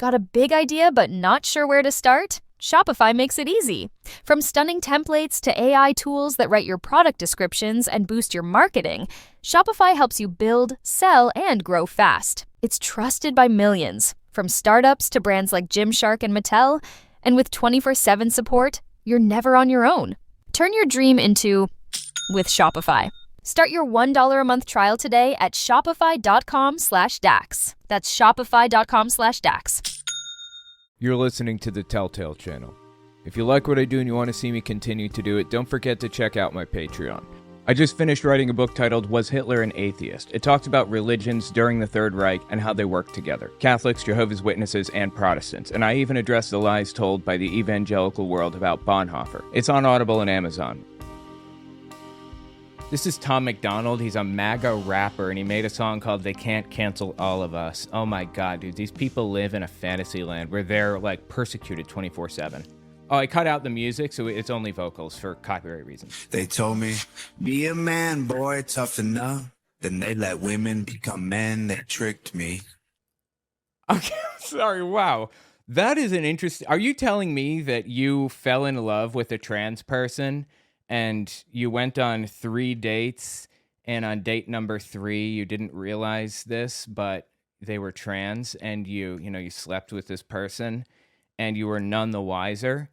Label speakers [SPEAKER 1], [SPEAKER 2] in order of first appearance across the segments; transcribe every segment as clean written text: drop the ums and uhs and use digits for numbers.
[SPEAKER 1] Got a big idea but not sure where to start? Shopify makes it easy. From stunning templates to AI tools that write your product descriptions and boost your marketing, Shopify helps you build, sell, and grow fast. It's trusted by millions, from startups to brands like Gymshark and Mattel. And with 24/7 support, you're never on your own. Turn your dream into with Shopify. Start your $1 a month trial today at shopify.com/dax. That's shopify.com/dax.
[SPEAKER 2] You're listening to the Telltale Channel. If you like what I do and you want to see me continue to do it, don't forget to check out my Patreon. I just finished writing a book titled Was Hitler an Atheist? It talks about religions during the Third Reich and how they work together. Catholics, Jehovah's Witnesses, and Protestants. And I even address the lies told by the evangelical world about Bonhoeffer. It's on Audible and Amazon. This is Tom MacDonald. He's a MAGA rapper, and he made a song called They Can't Cancel All of Us. Oh my god, dude. These people live in a fantasy land where they're, like, persecuted 24/7. Oh, I cut out the music, so it's only vocals for copyright reasons.
[SPEAKER 3] They told me, be a man, boy, tough enough. Then they let women become men. They tricked me.
[SPEAKER 2] Okay, sorry, wow. That is an interesting... Are you telling me that you fell in love with a trans person and you went on 3 dates, and on date number 3, you didn't realize this, but they were trans, and you slept with this person, and you were none the wiser,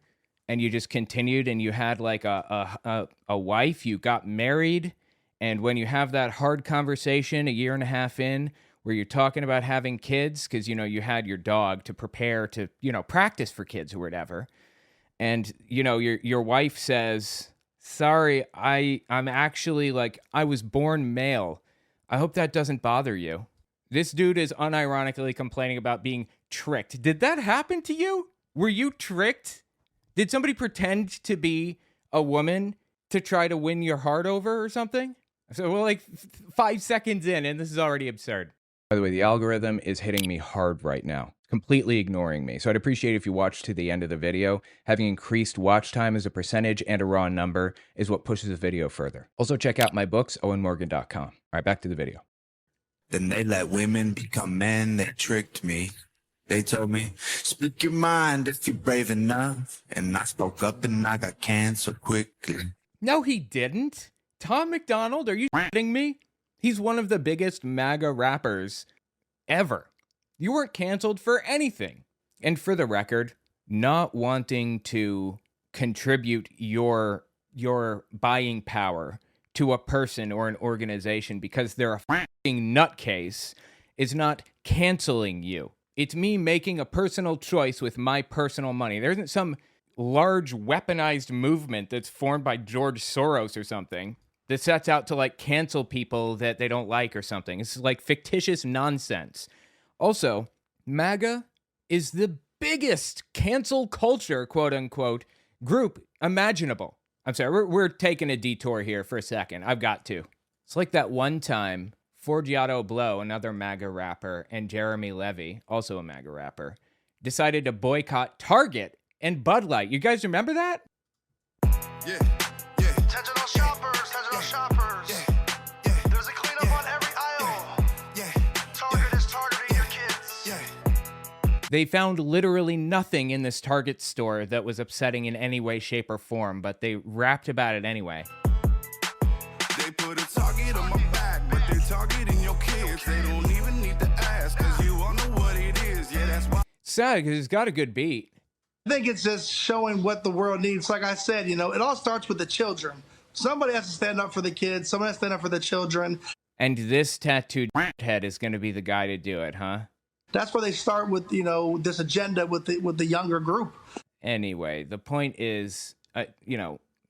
[SPEAKER 2] and you just continued, and you had like a wife, you got married, and when you have that hard conversation a year and a half in, where you're talking about having kids, because, you had your dog to prepare to, practice for kids or whatever, and, your wife says... Sorry, I'm actually, I was born male. I hope that doesn't bother you. This dude is unironically complaining about being tricked. Did that happen to you? Were you tricked? Did somebody pretend to be a woman to try to win your heart over or something? So we're 5 seconds in, and this is already absurd. By the way, the algorithm is hitting me hard right now, completely ignoring me. So I'd appreciate if you watch to the end of the video. Having increased watch time as a percentage and a raw number is what pushes the video further. Also check out my books, owenmorgan.com. All right, back to the video.
[SPEAKER 3] Then they let women become men. They tricked me. They told me, speak your mind if you're brave enough. And I spoke up and I got canceled quickly.
[SPEAKER 2] No, he didn't. Tom MacDonald, are you kidding me? He's one of the biggest MAGA rappers ever. You weren't canceled for anything. And for the record, not wanting to contribute your buying power to a person or an organization because they're a fucking nutcase is not canceling you. It's me making a personal choice with my personal money. There isn't some large weaponized movement that's formed by George Soros or something that sets out to cancel people that they don't like or something. It's fictitious nonsense. Also, MAGA is the biggest cancel culture, quote unquote, group imaginable. I'm sorry, we're taking a detour here for a second. I've got to. It's like that one time Forgiato Blow, another MAGA rapper, and Jeremy Levy, also a MAGA rapper, decided to boycott Target and Bud Light. You guys remember that?
[SPEAKER 4] Yeah. Attention all shoppers. There's a cleanup on every aisle. Target is targeting your kids.
[SPEAKER 2] They found literally nothing in this Target store that was upsetting in any way, shape, or form, but they rapped about it anyway.
[SPEAKER 4] They put a target on my back, but they're targeting your kids. They don't even need to ask, cause you all know what it is. Yeah, that's why.
[SPEAKER 2] Sad, because it's got a good beat.
[SPEAKER 5] I think it's just showing what the world needs. Like I said, it all starts with the children. Somebody has to stand up for the kids. Somebody has to stand up for the children.
[SPEAKER 2] And this tattooed head is going to be the guy to do it, huh?
[SPEAKER 5] That's where they start with, this agenda with the younger group.
[SPEAKER 2] Anyway, the point is,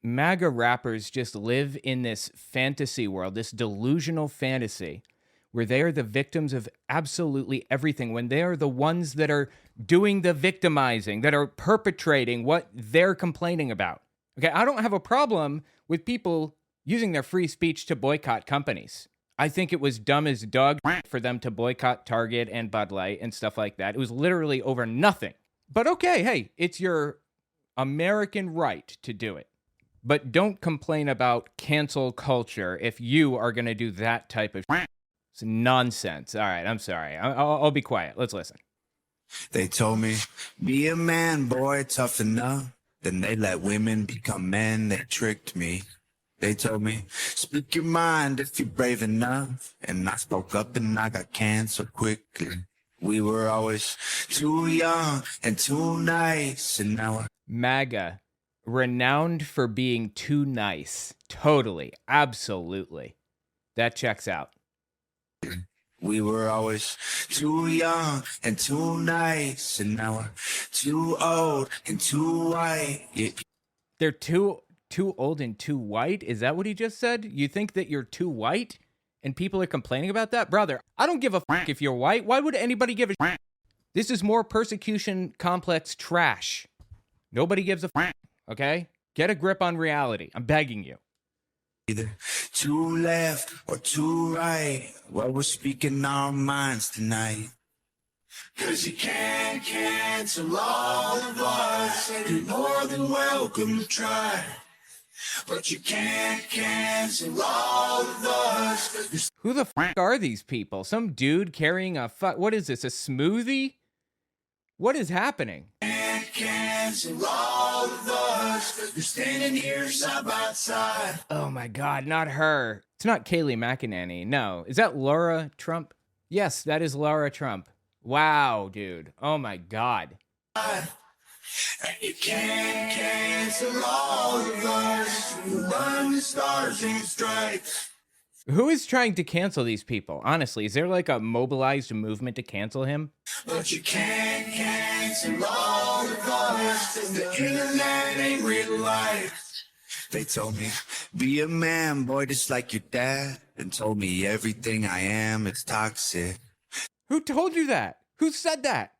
[SPEAKER 2] MAGA rappers just live in this fantasy world, this delusional fantasy, where they are the victims of absolutely everything, when they are the ones that are doing the victimizing, that are perpetrating what they're complaining about. Okay, I don't have a problem with people using their free speech to boycott companies. I think it was dumb as dog for them to boycott Target and Bud Light and stuff like that. It was literally over nothing. But okay, hey, it's your American right to do it. But don't complain about cancel culture if you are going to do that type of It's nonsense. All right, I'm sorry. I'll be quiet. Let's listen.
[SPEAKER 3] They told me, be a man, boy, tough enough. Then they let women become men, they tricked me. They told me, speak your mind if you're brave enough. And I spoke up and I got canceled quickly. We were always too young and too nice, and now
[SPEAKER 2] MAGA, renowned for being too nice. Totally, absolutely. That checks out.
[SPEAKER 3] we were always too young and too nice, and now we're too old and too white. Yeah.
[SPEAKER 2] They're too old and too white? Is that what he just said? You think that you're too white? And people are complaining about that? Brother, I don't give a fuck if you're white. Why would anybody give a fuck? This is more persecution complex trash. Nobody gives a fuck, okay? Get a grip on reality. I'm begging you.
[SPEAKER 3] Either too left or too right. Well, we're speaking our minds tonight. 'Cause you can't cancel all of us, and you're more than welcome to try. But you can't cancel all of us.
[SPEAKER 2] Who the fuck are these people? Some dude carrying a what is this, a smoothie? What is happening?
[SPEAKER 3] Can't cancel all of us. You're standing here side by side.
[SPEAKER 2] Oh my God, not her. It's not Kayleigh McEnany. No. Is that Laura Trump? Yes, that is Laura Trump. Wow, dude. Oh my God.
[SPEAKER 3] And you can't cancel all of us. You run the stars and stripes.
[SPEAKER 2] Who is trying to cancel these people? Honestly, is there like a mobilized movement to cancel him?
[SPEAKER 3] But you can't cancel all of us. The internet ain't real life. They told me, be a man, boy, just like your dad. And told me everything I am is toxic.
[SPEAKER 2] Who told you that? Who said that?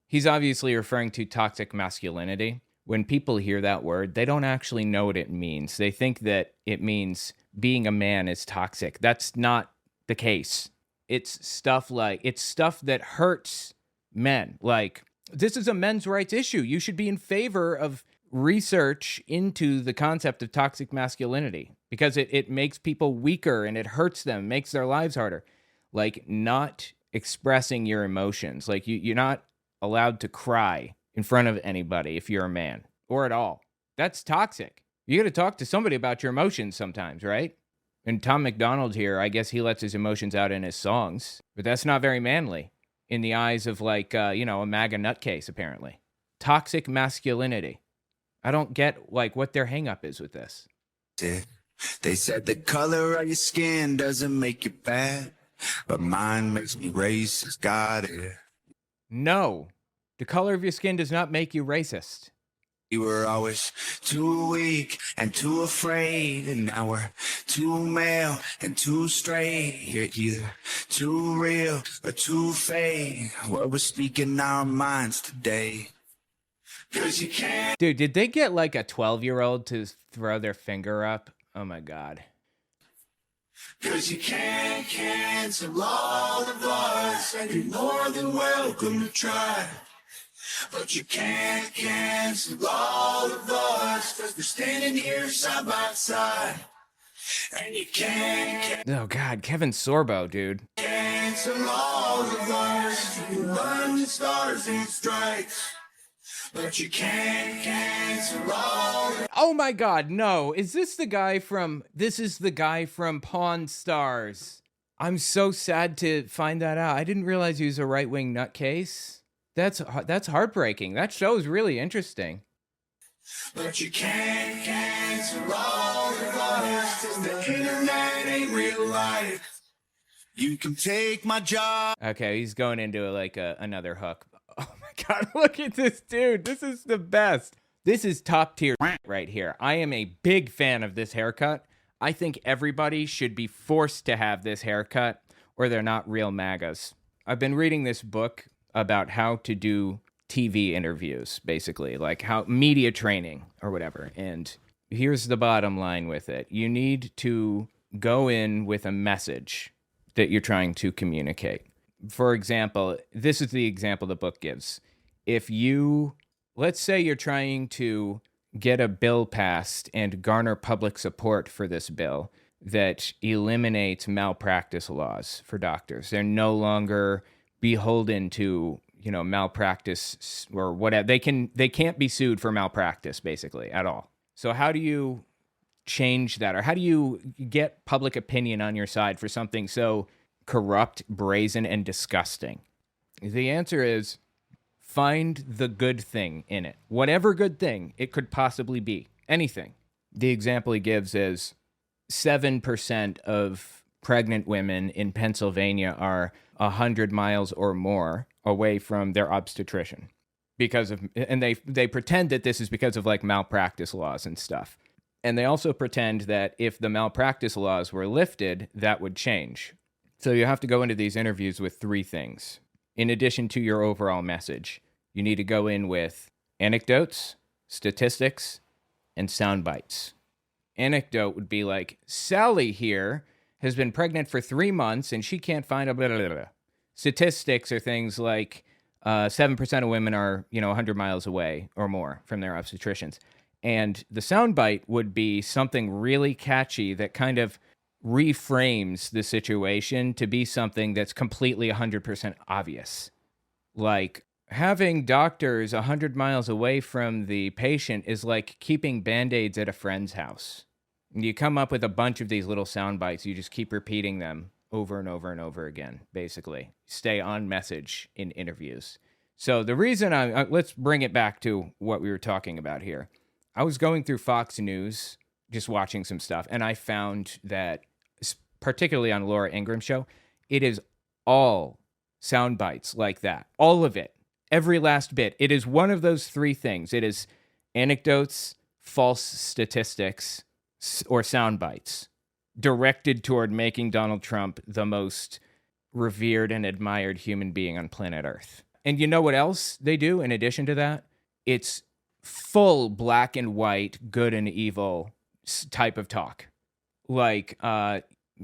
[SPEAKER 2] He's obviously referring to toxic masculinity. When people hear that word, they don't actually know what it means. They think that it means being a man is toxic. That's not the case. It's stuff that hurts men. Like, this is a men's rights issue. You should be in favor of research into the concept of toxic masculinity because it makes people weaker and it hurts them, makes their lives harder. Like, not expressing your emotions. Like, you're not allowed to cry in front of anybody if you're a man, or at all. That's toxic. You got to talk to somebody about your emotions sometimes, right? And Tom McDonald here, I guess he lets his emotions out in his songs, but that's not very manly in the eyes of like, a MAGA nutcase, apparently. Toxic masculinity. I don't get like what their hang up is with this.
[SPEAKER 3] They said the color of your skin doesn't make you bad, but mine makes me racist. Got it.
[SPEAKER 2] No, the color of your skin does not make you racist.
[SPEAKER 3] We were always too weak and too afraid, and now we're too male and too straight. You're either too real or too fake. Well, we're speaking our minds today. 'Cause you can't.
[SPEAKER 2] Dude, did they get like a 12-year-old to throw their finger up? Oh my God.
[SPEAKER 3] 'Cause you can't cancel all of us, and you're more than welcome to try. But you can't cancel all of us, 'cause we're standing here side by side. And you can't
[SPEAKER 2] Oh God, Kevin Sorbo, dude.
[SPEAKER 3] cancel all of us. You run the stars and stripes. But you can't cancel all of us.
[SPEAKER 2] Oh my God, no. Is this the guy from Pawn Stars? I'm so sad to find that out. I didn't realize he was a right-wing nutcase. That's heartbreaking. That show is really interesting.
[SPEAKER 3] But you can't cancel all of us. The internet ain't real life. You can take my job.
[SPEAKER 2] Okay, he's going into another hook. Oh my God, look at this dude. This is the best. This is top tier right here. I am a big fan of this haircut. I think everybody should be forced to have this haircut or they're not real MAGAs. I've been reading this book about how to do TV interviews, basically, like how media training or whatever. And here's the bottom line with it. You need to go in with a message that you're trying to communicate. For example, this is the example the book gives. Let's say you're trying to get a bill passed and garner public support for this bill that eliminates malpractice laws for doctors. They're no longer beholden to, malpractice or whatever. They can't be sued for malpractice basically at all. So how do you change that, or how do you get public opinion on your side for something so corrupt, brazen, and disgusting? The answer is find the good thing in it. Whatever good thing it could possibly be. Anything. The example he gives is 7% of pregnant women in Pennsylvania are 100 miles or more away from their obstetrician and they pretend that this is because of like malpractice laws and stuff. And they also pretend that if the malpractice laws were lifted, that would change. So you have to go into these interviews with three things. In addition to your overall message, you need to go in with anecdotes, statistics, and sound bites. Anecdote would be like, Sally here has been pregnant for 3 months and she can't find a blah, blah, blah. Statistics are things like 7% of women are, 100 miles away or more from their obstetricians. And the soundbite would be something really catchy that kind of reframes the situation to be something that's completely 100% obvious. Like, having doctors 100 miles away from the patient is like keeping Band-Aids at a friend's house. And you come up with a bunch of these little sound bites. You just keep repeating them over and over and over again, basically. Stay on message in interviews. So the reason let's bring it back to what we were talking about here. I was going through Fox News, just watching some stuff, and I found that, particularly on Laura Ingram's show, it is all sound bites like that. All of it. Every last bit. It is one of those three things. It is anecdotes, false statistics, or sound bites directed toward making Donald Trump the most revered and admired human being on planet Earth. And you know what else they do in addition to that? It's full black and white, good and evil type of talk. Like,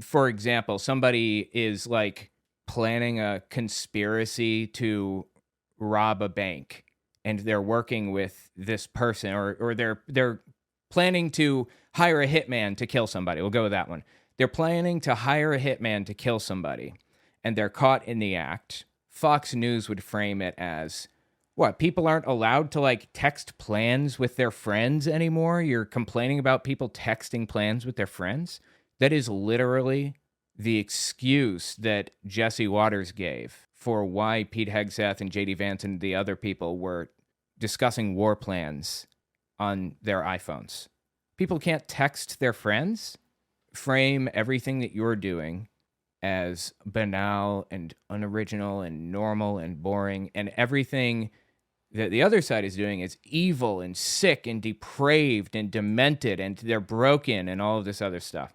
[SPEAKER 2] for example, somebody is like planning a conspiracy to rob a bank, and they're working with this person, or they're planning to hire a hitman to kill somebody. We'll go with that one. They're planning to hire a hitman to kill somebody, and they're caught in the act. Fox News would frame it as, what, people aren't allowed to like text plans with their friends anymore? You're complaining about people texting plans with their friends? That is literally the excuse that Jesse Waters gave for why Pete Hegseth and JD Vance and the other people were discussing war plans on their iPhones. People can't text their friends? Frame everything that you're doing as banal and unoriginal and normal and boring, and everything that the other side is doing is evil and sick and depraved and demented, and they're broken and all of this other stuff.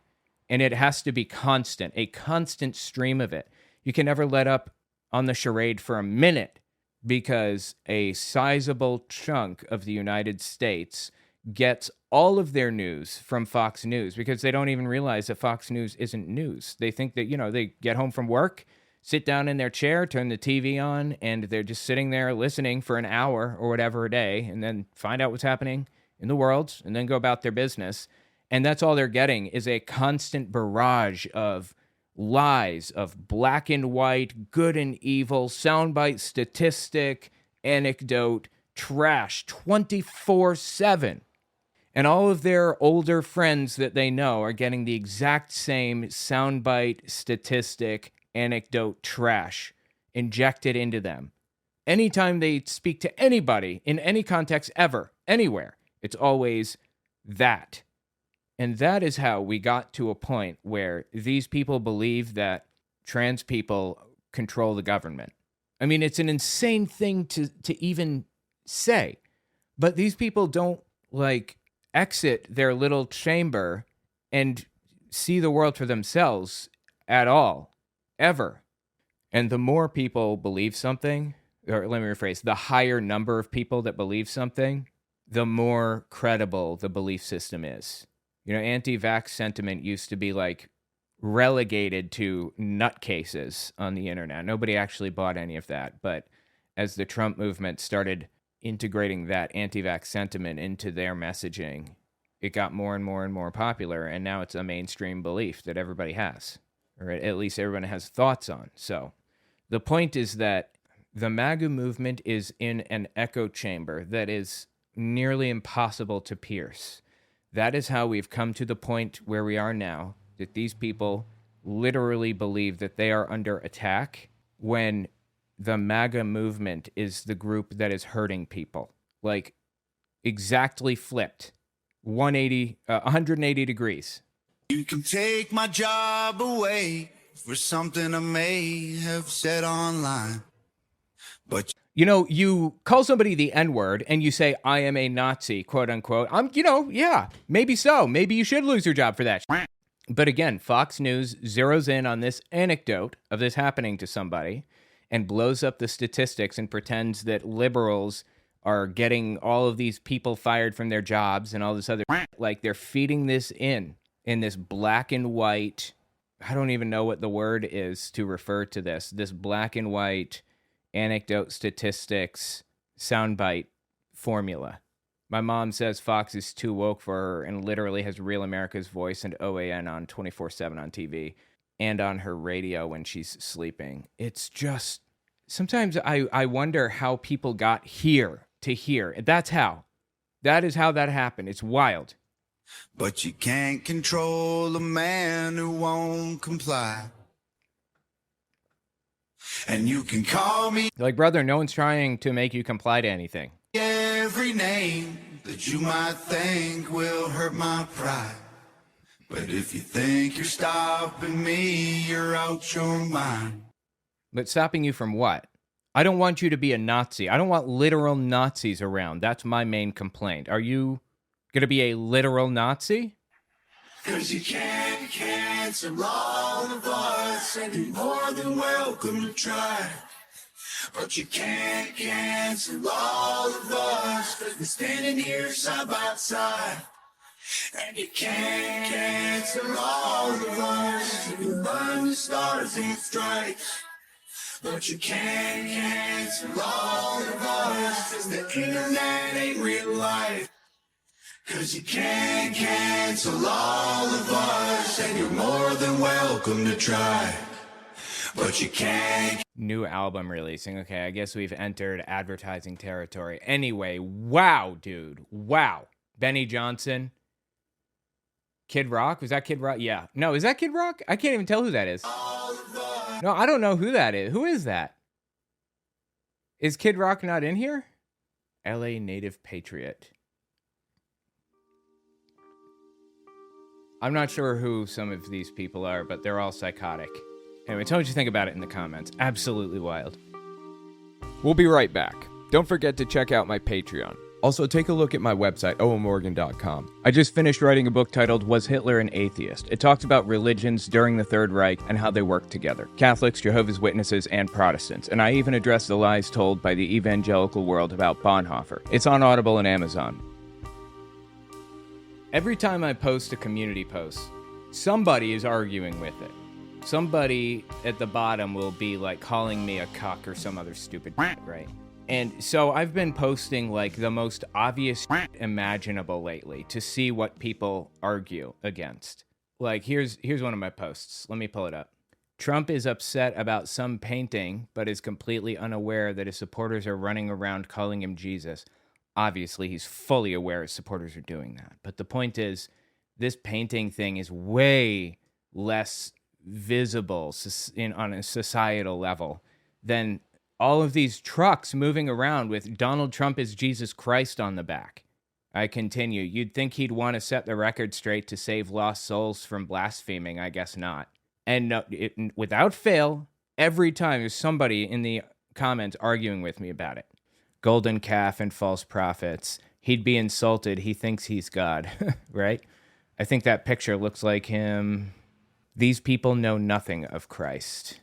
[SPEAKER 2] And it has to be constant, a constant stream of it. You can never let up on the charade for a minute, because a sizable chunk of the United States gets all of their news from Fox News, because they don't even realize that Fox News isn't news. They think that, they get home from work, sit down in their chair, turn the TV on, and they're just sitting there listening for an hour or whatever a day, and then find out what's happening in the world, and then go about their business. And that's all they're getting, is a constant barrage of lies, of black and white, good and evil, soundbite, statistic, anecdote, trash, 24/7. And all of their older friends that they know are getting the exact same soundbite, statistic, anecdote, trash injected into them. Anytime they speak to anybody in any context ever, anywhere, it's always that. And that is how we got to a point where these people believe that trans people control the government. I mean, it's an insane thing to even say. But these people don't, exit their little chamber and see the world for themselves at all, ever. And the more people believe something, or let me rephrase, the higher number of people that believe something, the more credible the belief system is. Anti-vax sentiment used to be relegated to nutcases on the internet. Nobody actually bought any of that. But as the Trump movement started integrating that anti-vax sentiment into their messaging, it got more and more and more popular. And now it's a mainstream belief that everybody has, or at least everyone has thoughts on. So the point is that The MAGA movement is in an echo chamber that is nearly impossible to pierce. That is how we've come to the point where we are now, that these people literally believe that they are under attack when the MAGA movement is the group that is hurting people. Like, exactly flipped. 180 degrees.
[SPEAKER 3] You can take my job away for something I may have said online. But
[SPEAKER 2] you know, you call somebody the N-word and you say, I am a Nazi, quote unquote. Yeah, maybe so. Maybe you should lose your job for that. But again, Fox News zeroes in on this anecdote of this happening to somebody and blows up the statistics and pretends that liberals are getting all of these people fired from their jobs and all this other, like they're feeding this in this black and white, I don't even know what the word is to refer to this black and white anecdote statistics soundbite formula. My mom says Fox is too woke for her and literally has Real America's Voice and OAN on 24/7 on TV and on her radio when she's sleeping. It's just, sometimes I wonder how people got here to here. That is how that happened. It's wild.
[SPEAKER 3] But you can't control a man who won't comply. And you can call me
[SPEAKER 2] Like, brother, no one's trying to make you comply to anything.
[SPEAKER 3] every name that you might think will hurt my pride. But if you think you're stopping me, you're out your mind.
[SPEAKER 2] But stopping you from what? I don't want you to be a Nazi. I don't want literal Nazis around. That's my main complaint. Are you going to be a literal Nazi?
[SPEAKER 3] 'Cause you can't cancel all of us, and you're more than welcome to try. But you can't cancel all of us, 'cause we're standing here side by side. And you can't cancel all of us, you can burn the stars and stripes. But you can't cancel all of us, 'cause the internet ain't real life. 'Cause you can't cancel all of us, and you're more than welcome to try. But you can't.
[SPEAKER 2] New album releasing. Okay, I guess we've entered advertising territory. Anyway, wow, dude. Wow. Benny Johnson. Kid Rock? Was that Kid Rock? Yeah. No, is that Kid Rock? I can't even tell who that is. No, I don't know who that is. Who is that? Is Kid Rock not in here? LA Native Patriot. I'm not sure who some of these people are, but they're all psychotic. Anyway, tell me what you think about it in the comments. Absolutely wild. We'll be right back. Don't forget to check out my Patreon. Also, take a look at my website, owenmorgan.com. I just finished writing a book titled Was Hitler an Atheist? It talks about religions during the Third Reich and how they work together. Catholics, Jehovah's Witnesses, and Protestants. And I even address the lies told by the evangelical world about Bonhoeffer. It's on Audible and Amazon. Every time I post a community post, somebody is arguing with it. Somebody at the bottom will be like calling me a cuck or some other stupid shit, right? And so I've been posting like the most obvious shit imaginable lately to see what people argue against. Like here's one of my posts. Let me pull it up. Trump is upset about some painting, but is completely unaware that his supporters are running around calling him Jesus. Obviously, he's fully aware his supporters are doing that. But the point is, this painting thing is way less visible on a societal level than all of these trucks moving around with Donald Trump as Jesus Christ on the back. I continue. You'd think he'd want to set the record straight to save lost souls from blaspheming. I guess not. And no, without fail, every time there's somebody in the comments arguing with me about it. Golden calf and false prophets. He'd be insulted. He thinks he's God, right? I think that picture looks like him. These people know nothing of Christ.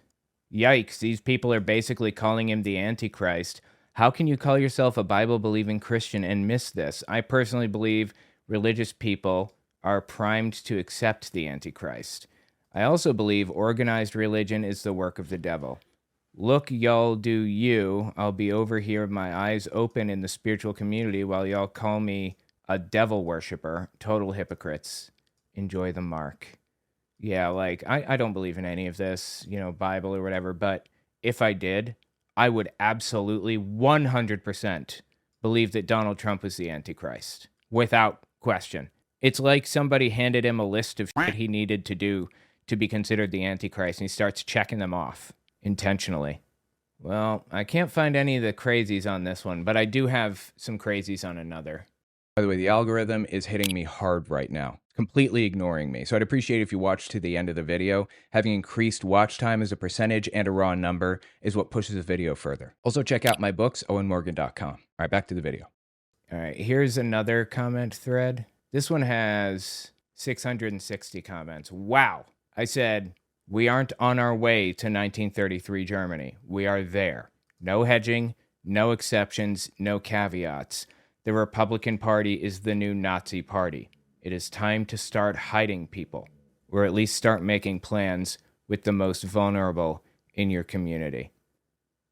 [SPEAKER 2] Yikes, these people are basically calling him the Antichrist. How can you call yourself a Bible-believing Christian and miss this? I personally believe religious people are primed to accept the Antichrist. I also believe organized religion is the work of the devil. Look, y'all do you. I'll be over here with my eyes open in the spiritual community while y'all call me a devil worshiper. Total hypocrites. Enjoy the mark. Yeah, like, I don't believe in any of this, Bible or whatever, but if I did, I would absolutely 100% believe that Donald Trump was the Antichrist, without question. It's like somebody handed him a list of shit he needed to do to be considered the Antichrist, and he starts checking them off intentionally. Well, I can't find any of the crazies on this one, but I do have some crazies on another. By the way, the algorithm is hitting me hard right now, completely ignoring me. So I'd appreciate if you watch to the end of the video. Having increased watch time as a percentage and a raw number is what pushes the video further. Also check out my books, owenmorgan.com. All right, back to the video. All right, here's another comment thread. This one has 660 comments. Wow. I said, we aren't on our way to 1933 Germany. We are there. No hedging, no exceptions, no caveats. The Republican Party is the new Nazi party. It is time to start hiding people, or at least start making plans with the most vulnerable in your community.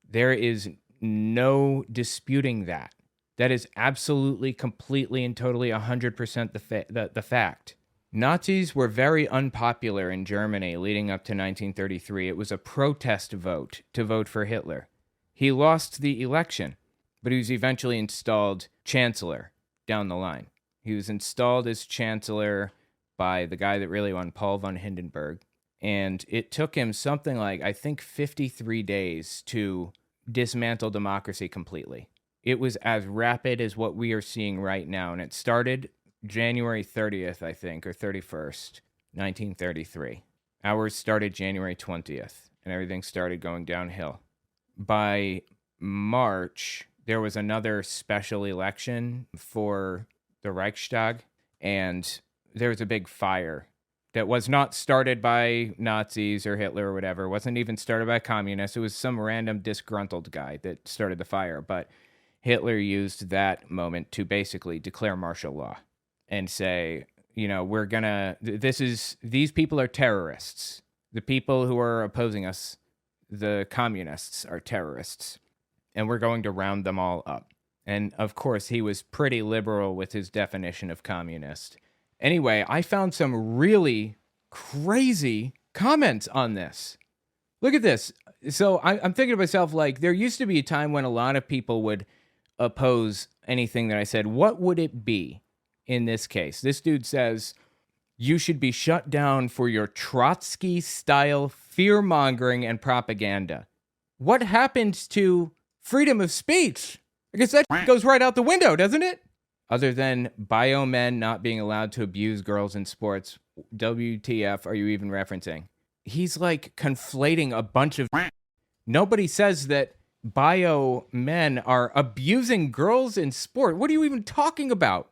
[SPEAKER 2] There is no disputing that. That is absolutely, completely, and totally 100% the fact. Nazis were very unpopular in Germany leading up to 1933. It was a protest vote to vote for Hitler. He lost the election, but he was eventually installed chancellor down the line. He was installed as chancellor by the guy that really won, Paul von Hindenburg. And it took him something like, I think, 53 days to dismantle democracy completely. It was as rapid as what we are seeing right now. And it started January 30th, I think, or 31st, 1933. Ours started January 20th, and everything started going downhill. By March, there was another special election for the Reichstag, and there was a big fire that was not started by Nazis or Hitler or whatever. It wasn't even started by communists. It was some random disgruntled guy that started the fire. But Hitler used that moment to basically declare martial law and say, you know, these people are terrorists. The people who are opposing us, the communists, are terrorists. And we're going to round them all up. And of course, he was pretty liberal with his definition of communist. Anyway, I found some really crazy comments on this. Look at this. So I'm thinking to myself, like, there used to be a time when a lot of people would oppose anything that I said. What would it be in this case? This dude says, you should be shut down for your Trotsky-style fear-mongering and propaganda. What happened to freedom of speech? I guess that goes right out the window, doesn't it? Other than bio men not being allowed to abuse girls in sports, WTF are you even referencing? He's like conflating a bunch of... Nobody says that bio men are abusing girls in sport. What are you even talking about?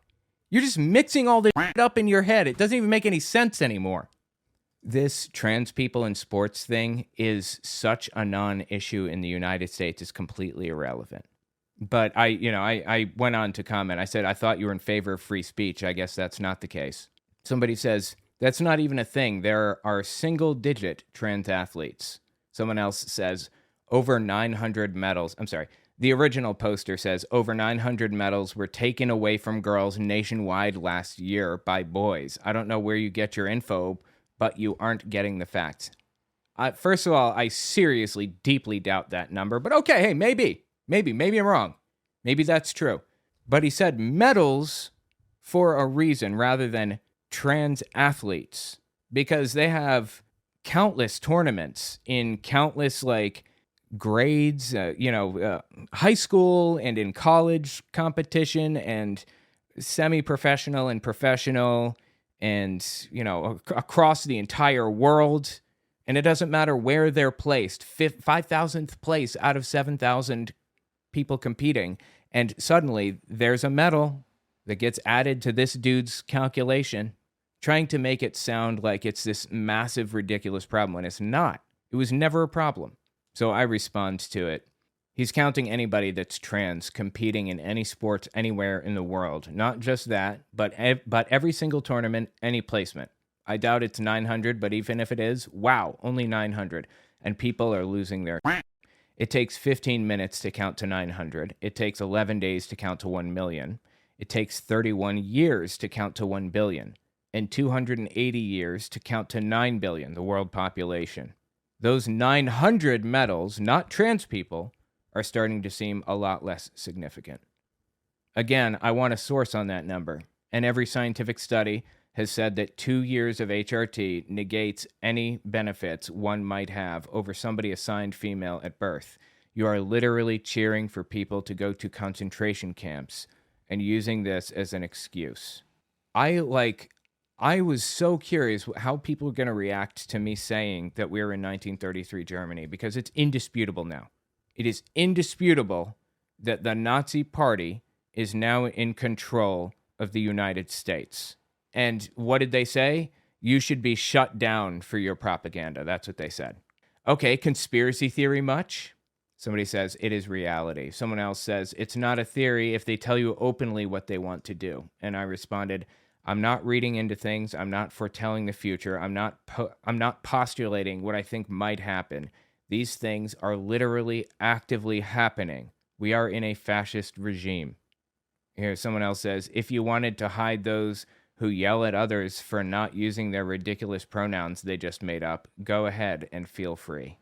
[SPEAKER 2] You're just mixing all this up in your head. It doesn't even make any sense anymore. This trans people in sports thing is such a non-issue in the United States. It's completely irrelevant. But I went on to comment. I said, I thought you were in favor of free speech. I guess that's not the case. Somebody says, that's not even a thing. There are single-digit trans athletes. Someone else says, over 900 medals. I'm sorry. The original poster says, over 900 medals were taken away from girls nationwide last year by boys. I don't know where you get your info, but you aren't getting the facts. First of all, I seriously, deeply doubt that number. But okay, hey, maybe I'm wrong. Maybe that's true. But he said medals for a reason rather than trans athletes, because they have countless tournaments in countless grades, high school and in college competition and semi-professional and professional and, across the entire world. And it doesn't matter where they're placed, 5,000th place out of 7,000 people competing. And suddenly there's a medal that gets added to this dude's calculation, trying to make it sound like it's this massive, ridiculous problem when it's not. It was never a problem. So I respond to it. He's counting anybody that's trans competing in any sport anywhere in the world. Not just that, but every single tournament, any placement. I doubt it's 900, but even if it is, wow, only 900. And people are losing their... It takes 15 minutes to count to 900. It takes 11 days to count to 1 million. It takes 31 years to count to 1 billion. And 280 years to count to 9 billion, the world population. Those 900 medals, not trans people, are starting to seem a lot less significant. Again, I want a source on that number, and every scientific study has said that 2 years of HRT negates any benefits one might have over somebody assigned female at birth. You are literally cheering for people to go to concentration camps and using this as an excuse. I was so curious how people are going to react to me saying that we're in 1933 Germany, because it's indisputable now. It is indisputable that the Nazi Party is now in control of the United States. And what did they say? You should be shut down for your propaganda. That's what they said. Okay, conspiracy theory much? Somebody says it is reality. Someone else says it's not a theory if they tell you openly what they want to do. And I responded, I'm not reading into things. I'm not foretelling the future. I'm not postulating what I think might happen. These things are literally actively happening. We are in a fascist regime. Here, someone else says, if you wanted to hide those who yell at others for not using their ridiculous pronouns they just made up, go ahead and feel free.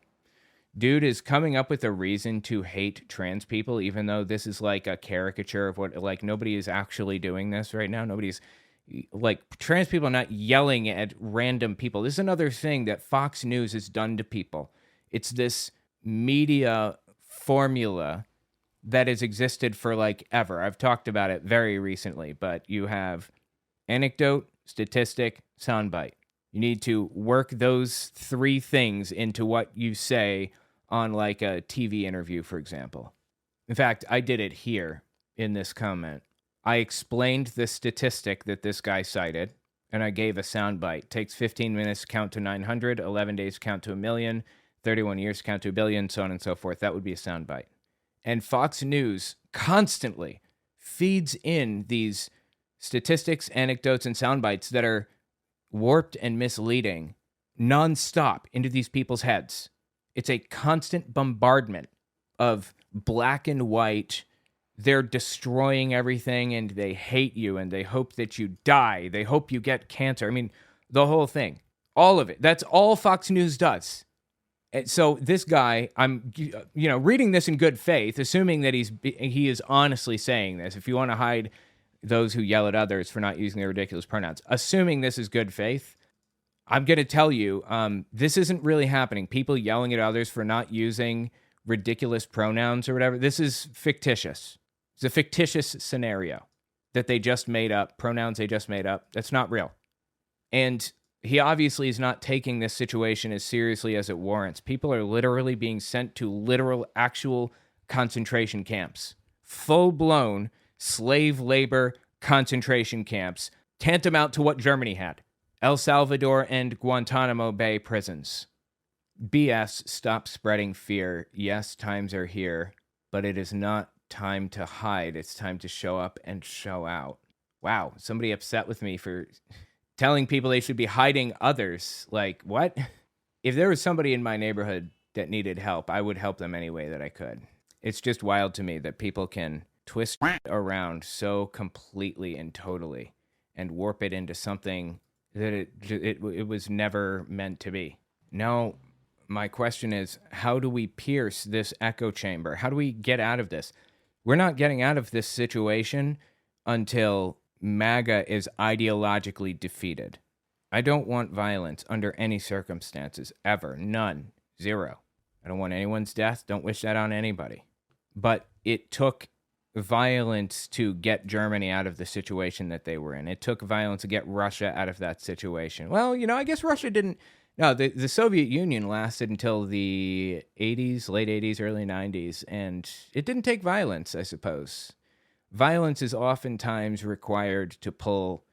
[SPEAKER 2] Dude is coming up with a reason to hate trans people, even though this is like a caricature of what, like, nobody is actually doing this right now. Nobody's, like, trans people are not yelling at random people. This is another thing that Fox News has done to people. It's this media formula that has existed for, like, ever. I've talked about it very recently, but you have anecdote, statistic, soundbite. You need to work those three things into what you say on, like, a TV interview, for example. In fact, I did it here in this comment. I explained the statistic that this guy cited, and I gave a soundbite. Takes 15 minutes to count to 900, 11 days to count to 1 million, 31 years to count to 1 billion, so on and so forth. That would be a soundbite. And Fox News constantly feeds in these statistics, anecdotes, and soundbites that are warped and misleading nonstop into these people's heads. It's a constant bombardment of black and white. They're destroying everything, and they hate you, and they hope that you die. They hope you get cancer. I mean, the whole thing. All of it. That's all Fox News does. And so this guy, I'm, reading this in good faith, assuming that he is honestly saying this. If you want to hide those who yell at others for not using their ridiculous pronouns, assuming this is good faith, I'm going to tell you, this isn't really happening. People yelling at others for not using ridiculous pronouns or whatever, this is fictitious. It's a fictitious scenario that they just made up, pronouns they just made up. That's not real. And he obviously is not taking this situation as seriously as it warrants. People are literally being sent to literal, actual concentration camps. Full-blown slave labor concentration camps, tantamount to what Germany had. El Salvador and Guantanamo Bay prisons. BS, stop spreading fear. Yes, times are here, but it is not time to hide. It's time to show up and show out. Wow, somebody upset with me for telling people they should be hiding others. Like, what? If there was somebody in my neighborhood that needed help, I would help them any way that I could. It's just wild to me that people can twist around so completely and totally and warp it into something that it was never meant to be. Now, my question is, how do we pierce this echo chamber? How do we get out of this? We're not getting out of this situation until MAGA is ideologically defeated. I don't want violence under any circumstances, ever. None. Zero. I don't want anyone's death. Don't wish that on anybody. But it took violence to get Germany out of the situation that they were in. It took violence to get Russia out of that situation. Well, I guess Russia didn't. No, the Soviet Union lasted until the 80s, late 80s, early 90s, and it didn't take violence, I suppose. Violence is oftentimes required to pull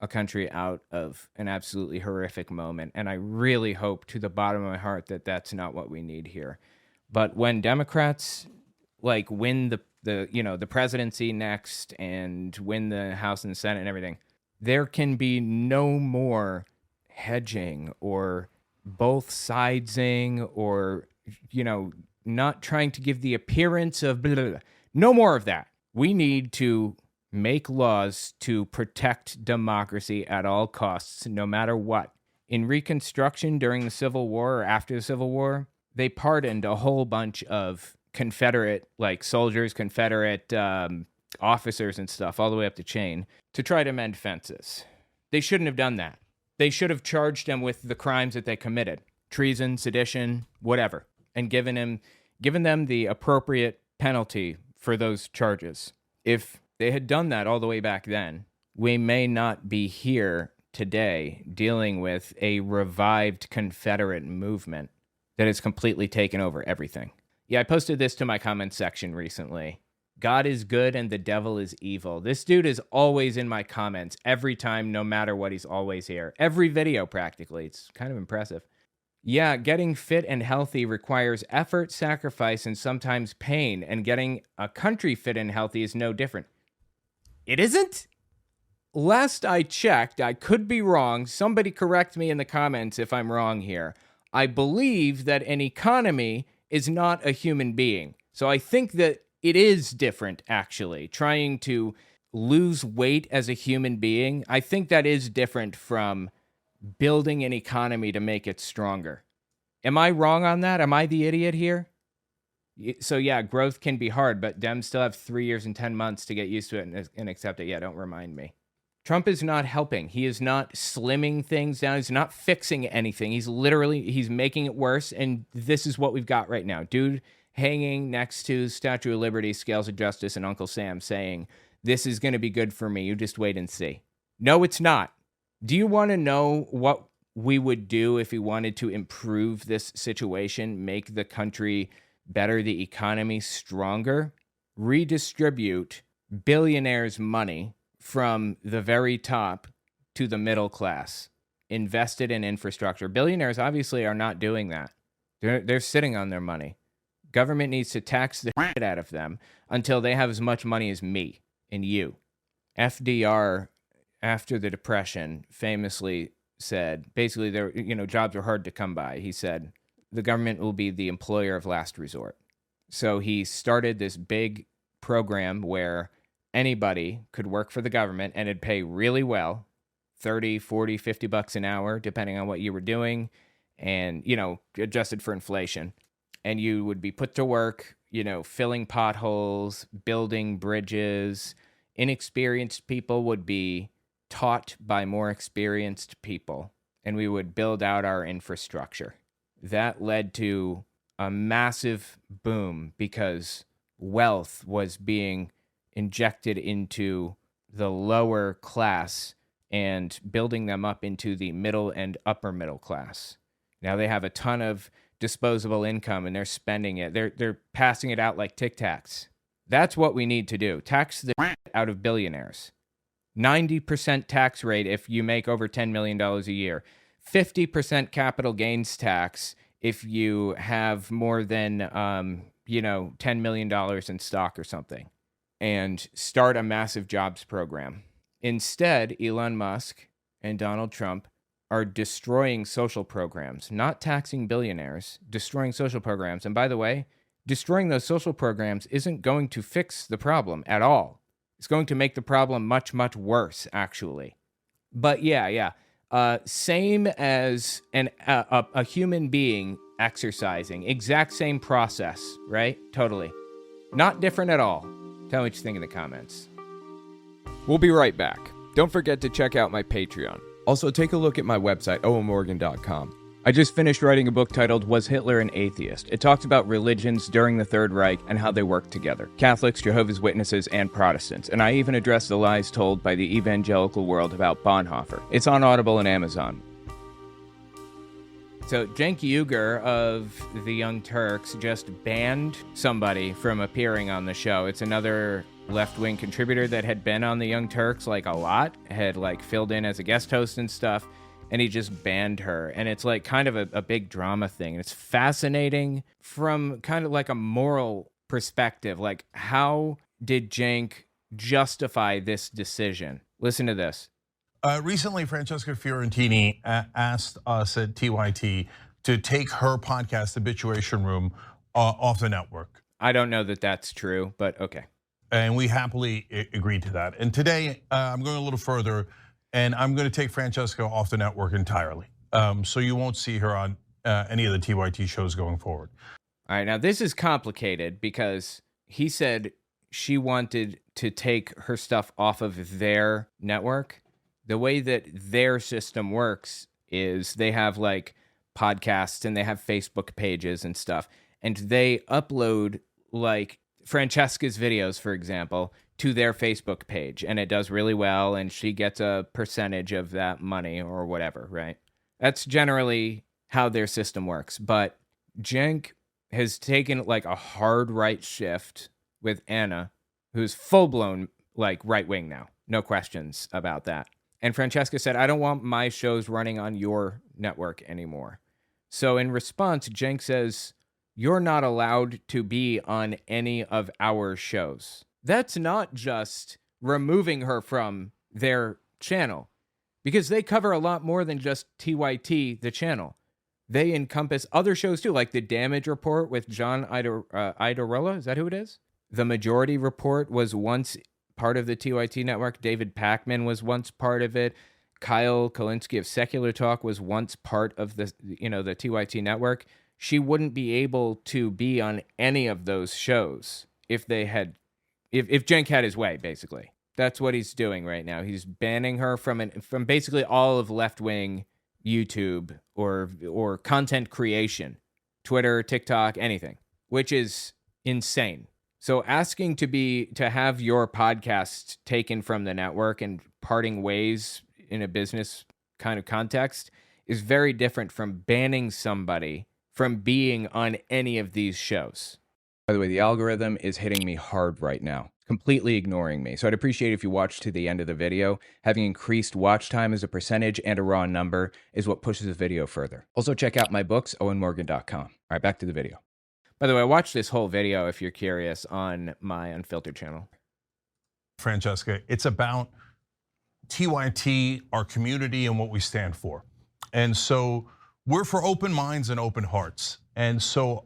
[SPEAKER 2] a country out of an absolutely horrific moment, and I really hope to the bottom of my heart that that's not what we need here. But when Democrats win the presidency next and win the House and the Senate and everything, there can be no more hedging or both sidesing or not trying to give the appearance of blah, blah, blah. No more of that. We need to make laws to protect democracy at all costs, no matter what. In Reconstruction during the Civil War or after the Civil War, they pardoned a whole bunch of Confederate, like soldiers, Confederate officers and stuff, all the way up the chain, to try to mend fences. They shouldn't have done that. They should have charged them with the crimes that they committed, treason, sedition, whatever, and given them the appropriate penalty for those charges. If they had done that all the way back then, we may not be here today dealing with a revived Confederate movement that has completely taken over everything. Yeah, I posted this to my comment section recently. God is good and the devil is evil. This dude is always in my comments every time, no matter what, he's always here. Every video practically. It's kind of impressive. Yeah, getting fit and healthy requires effort, sacrifice, and sometimes pain, and getting a country fit and healthy is no different. It isn't? Last I checked, I could be wrong. Somebody correct me in the comments if I'm wrong here. I believe that an economy is not a human being. So I think that it is different, actually. Trying to lose weight as a human being, I think that is different from building an economy to make it stronger. Am I wrong on that? Am I the idiot here? So yeah, growth can be hard, but Dems still have 3 years and 10 months to get used to it and accept it. Yeah, don't remind me. Trump is not helping. He is not slimming things down. He's not fixing anything. He's making it worse, and this is what we've got right now. Dude hanging next to Statue of Liberty, Scales of Justice, and Uncle Sam saying, this is going to be good for me. You just wait and see. No, it's not. Do you want to know what we would do if we wanted to improve this situation, make the country better, the economy stronger? Redistribute billionaires' money from the very top to the middle class. Invest it in infrastructure. Billionaires obviously are not doing that. They're sitting on their money. Government needs to tax the shit out of them until they have as much money as me and you. FDR, after the Depression, famously said, basically, jobs are hard to come by. He said, the government will be the employer of last resort. So he started this big program where anybody could work for the government and it'd pay really well, 30, 40, 50 bucks an hour, depending on what you were doing, and, adjusted for inflation. And you would be put to work, filling potholes, building bridges. Inexperienced people would be taught by more experienced people, and we would build out our infrastructure. That led to a massive boom because wealth was being injected into the lower class and building them up into the middle and upper middle class. Now they have a ton of disposable income and they're spending it. They're passing it out like Tic Tacs. That's what we need to do. Tax the out of billionaires. 90% tax rate if you make over $10 million a year. 50% capital gains tax if you have more than $10 million in stock or something. And start a massive jobs program. Instead, Elon Musk and Donald Trump are destroying social programs, not taxing billionaires, destroying social programs. And by the way, destroying those social programs isn't going to fix the problem at all. It's going to make the problem much, much worse, actually. But yeah. Same as a human being exercising. Exact same process, right? Totally. Not different at all. Tell me what you think in the comments. We'll be right back. Don't forget to check out my Patreon. Also, take a look at my website, owenmorgan.com. I just finished writing a book titled Was Hitler an Atheist? It talks about religions during the Third Reich and how they work together. Catholics, Jehovah's Witnesses, and Protestants. And I even address the lies told by the evangelical world about Bonhoeffer. It's on Audible and Amazon. So Cenk Uygur of the Young Turks just banned somebody from appearing on the show. It's another left-wing contributor that had been on the Young Turks a lot, had filled in as a guest host and stuff, and he just banned her. And it's kind of a big drama thing. And it's fascinating from kind of a moral perspective. How did Cenk justify this decision? Listen to this.
[SPEAKER 6] Recently, Francesca Fiorentini asked us at TYT to take her podcast, Habituation Room, off the network.
[SPEAKER 2] I don't know that that's true, but okay.
[SPEAKER 6] And we happily agreed to that. And today, I'm going a little further, and I'm going to take Francesca off the network entirely. So you won't see her on any of the TYT shows going forward.
[SPEAKER 2] All right, now this is complicated because he said she wanted to take her stuff off of their network. The way that their system works is they have like podcasts and they have Facebook pages and stuff, and they upload like Francesca's videos, for example, to their Facebook page, and it does really well, and she gets a percentage of that money or whatever, right? That's generally how their system works. But Cenk has taken like a hard right shift with Anna, who's full-blown like right-wing now. No questions about that. And Francesca said, I don't want my shows running on your network anymore. So in response, Cenk says, you're not allowed to be on any of our shows. That's not just removing her from their channel, because they cover a lot more than just TYT, the channel. They encompass other shows too, like the Damage Report with John Idarola. Is that who it is? The Majority Report was once part of the TYT network. David Pakman was once part of it. Kyle Kolinsky of Secular Talk was once part of the TYT network. She wouldn't be able to be on any of those shows if Cenk had his way, basically. That's what he's doing right now. He's banning her from basically all of left-wing YouTube or content creation, Twitter, TikTok, anything, which is insane. So asking to have your podcast taken from the network and parting ways in a business kind of context is very different from banning somebody from being on any of these shows. By the way, the algorithm is hitting me hard right now, completely ignoring me. So I'd appreciate if you watch to the end of the video. Having increased watch time as a percentage and a raw number is what pushes the video further. Also check out my books, owenmorgan.com. All right, back to the video. By the way, I watched this whole video, if you're curious, on my Unfiltered channel.
[SPEAKER 6] Francesca, it's about TYT, our community, and what we stand for. And so we're for open minds and open hearts. And so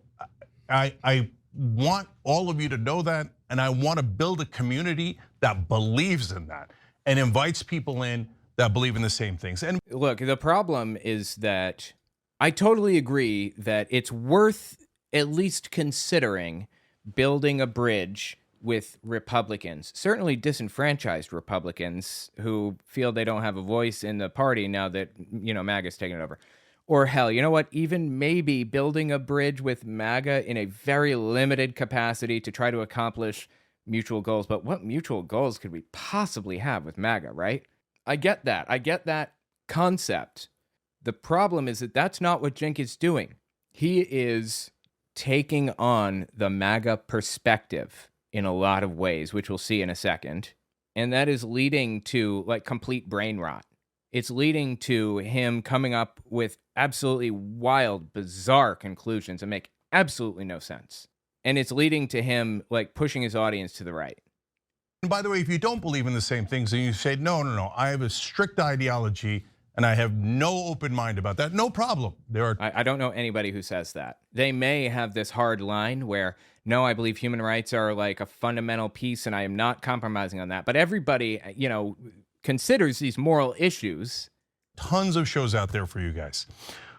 [SPEAKER 6] I want all of you to know that, and I want to build a community that believes in that and invites people in that believe in the same things. And
[SPEAKER 2] look, the problem is that I totally agree that it's worth at least considering building a bridge with Republicans, certainly disenfranchised Republicans who feel they don't have a voice in the party now that, MAGA's taken it over. Or hell, you know what? Even maybe building a bridge with MAGA in a very limited capacity to try to accomplish mutual goals. But what mutual goals could we possibly have with MAGA, right? I get that. I get that concept. The problem is that that's not what Cenk is doing. He is taking on the MAGA perspective in a lot of ways, which we'll see in a second. And that is leading to like complete brain rot. It's leading to him coming up with absolutely wild, bizarre conclusions that make absolutely no sense. And it's leading to him like pushing his audience to the right.
[SPEAKER 6] And by the way, if you don't believe in the same things and you say, no, I have a strict ideology and I have no open mind about that, no problem.
[SPEAKER 2] I don't know anybody who says that. They may have this hard line where, no, I believe human rights are like a fundamental piece and I am not compromising on that. But everybody, considers these moral issues.
[SPEAKER 6] Tons of shows out there for you guys.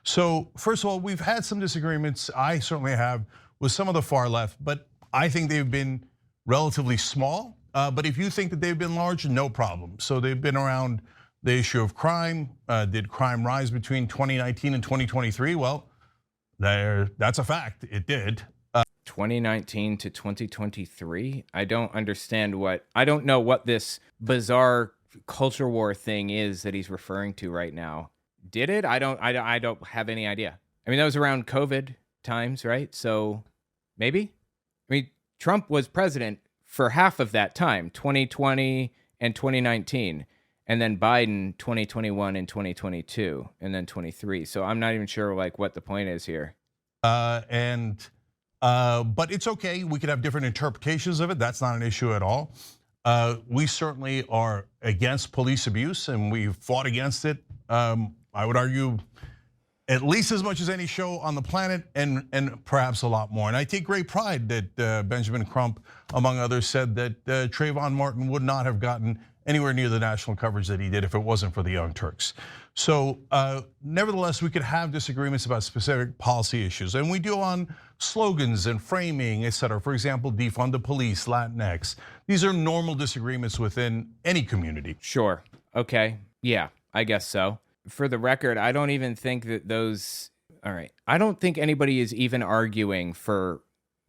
[SPEAKER 6] So first of all, we've had some disagreements. I certainly have with some of the far left, but I think they've been relatively small. But if you think that they've been large, no problem. So they've been around the issue of crime. Did crime rise between 2019 and 2023? Well, that's a fact, it did.
[SPEAKER 2] 2019 to 2023? I don't know what this bizarre culture war thing is that he's referring to right now. Did it? I don't have any idea. I mean, that was around COVID times, right? So maybe? I mean, Trump was president for half of that time, 2020 and 2019, and then Biden 2021 and 2022, and then 23. So I'm not even sure like what the point is here.
[SPEAKER 6] But it's okay. We could have different interpretations of it. That's not an issue at all. We certainly are against police abuse and we've fought against it. I would argue at least as much as any show on the planet and perhaps a lot more. And I take great pride that Benjamin Crump, among others, said that Trayvon Martin would not have gotten anywhere near the national coverage that he did if it wasn't for the Young Turks. So nevertheless, we could have disagreements about specific policy issues, and we do on slogans and framing, et cetera. For example, defund the police, Latinx. These are normal disagreements within any community.
[SPEAKER 2] Sure. Okay. Yeah, I guess so. For the record, I don't even think that those. All right. I don't think anybody is even arguing for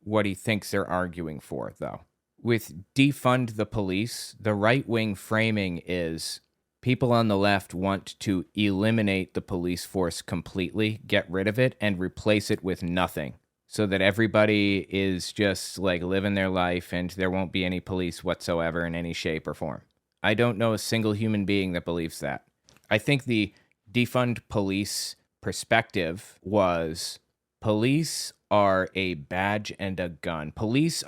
[SPEAKER 2] what he thinks they're arguing for, though. With defund the police, the right-wing framing is people on the left want to eliminate the police force completely, get rid of it, and replace it with nothing, so that everybody is just like living their life and there won't be any police whatsoever in any shape or form. I don't know a single human being that believes that. I think the defund police perspective was police are a badge and a gun. Police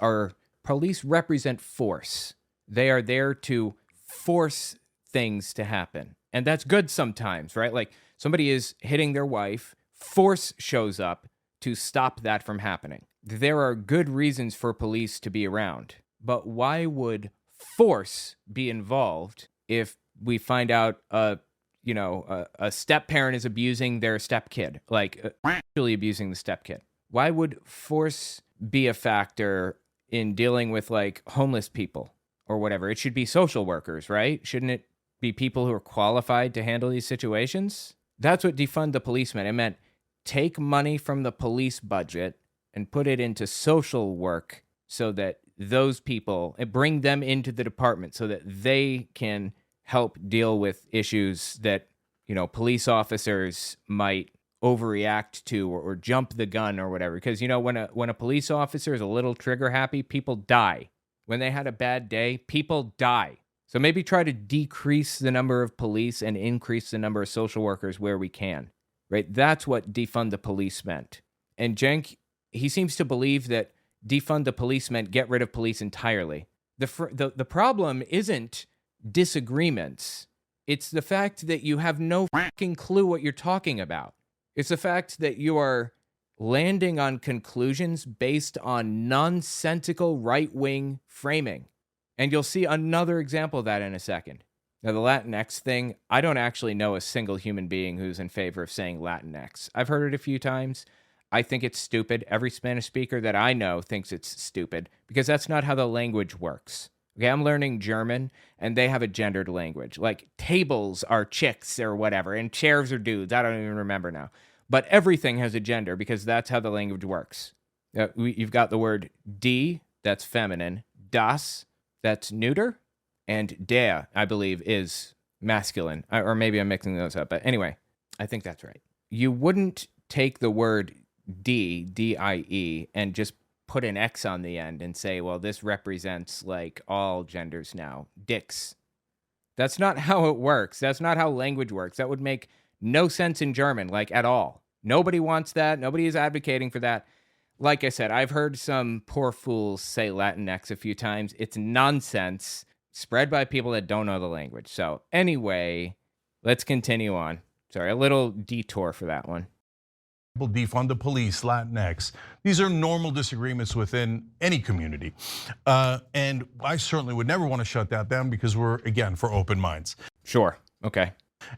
[SPEAKER 2] represent force. They are there to force things to happen. And that's good sometimes, right? Like somebody is hitting their wife, force shows up to stop that from happening. There are good reasons for police to be around. But why would force be involved if we find out a step parent is abusing their step kid, like actually abusing the step kid? Why would force be a factor in dealing with like homeless people or whatever? It should be social workers, right? Shouldn't it be people who are qualified to handle these situations? That's what defund the police meant. It meant take money from the police budget and put it into social work so that those people, bring them into the department so that they can help deal with issues that, police officers might overreact to or jump the gun or whatever. Because, when a police officer is a little trigger happy, people die. When they had a bad day, people die. So maybe try to decrease the number of police and increase the number of social workers where we can, right? That's what defund the police meant. And Cenk, he seems to believe that defund the police meant get rid of police entirely. The problem isn't disagreements. It's the fact that you have no fucking clue what you're talking about. It's the fact that you are landing on conclusions based on nonsensical right-wing framing. And you'll see another example of that in a second. Now, the Latinx thing, I don't actually know a single human being who's in favor of saying Latinx. I've heard it a few times. I think it's stupid. Every Spanish speaker that I know thinks it's stupid because that's not how the language works. Okay, I'm learning German, and they have a gendered language. Like, tables are chicks or whatever, and chairs are dudes. I don't even remember now. But everything has a gender because that's how the language works. You've got the word die, that's feminine. Das, that's neuter. And der, I believe, is masculine. Or maybe I'm mixing those up. But anyway, I think that's right. You wouldn't take the word die, D-I-E, and just put an X on the end and say, well, this represents like all genders now. Dicks. That's not how it works. That's not how language works. That would make no sense in German, like at all. Nobody wants that. Nobody is advocating for that. Like I said, I've heard some poor fools say Latinx a few times. It's nonsense spread by people that don't know the language. So anyway, let's continue on. Sorry, a little detour for that one.
[SPEAKER 6] Defund the police, Latinx. These are normal disagreements within any community. And I certainly would never want to shut that down because we're, again, for open minds.
[SPEAKER 2] Sure, okay.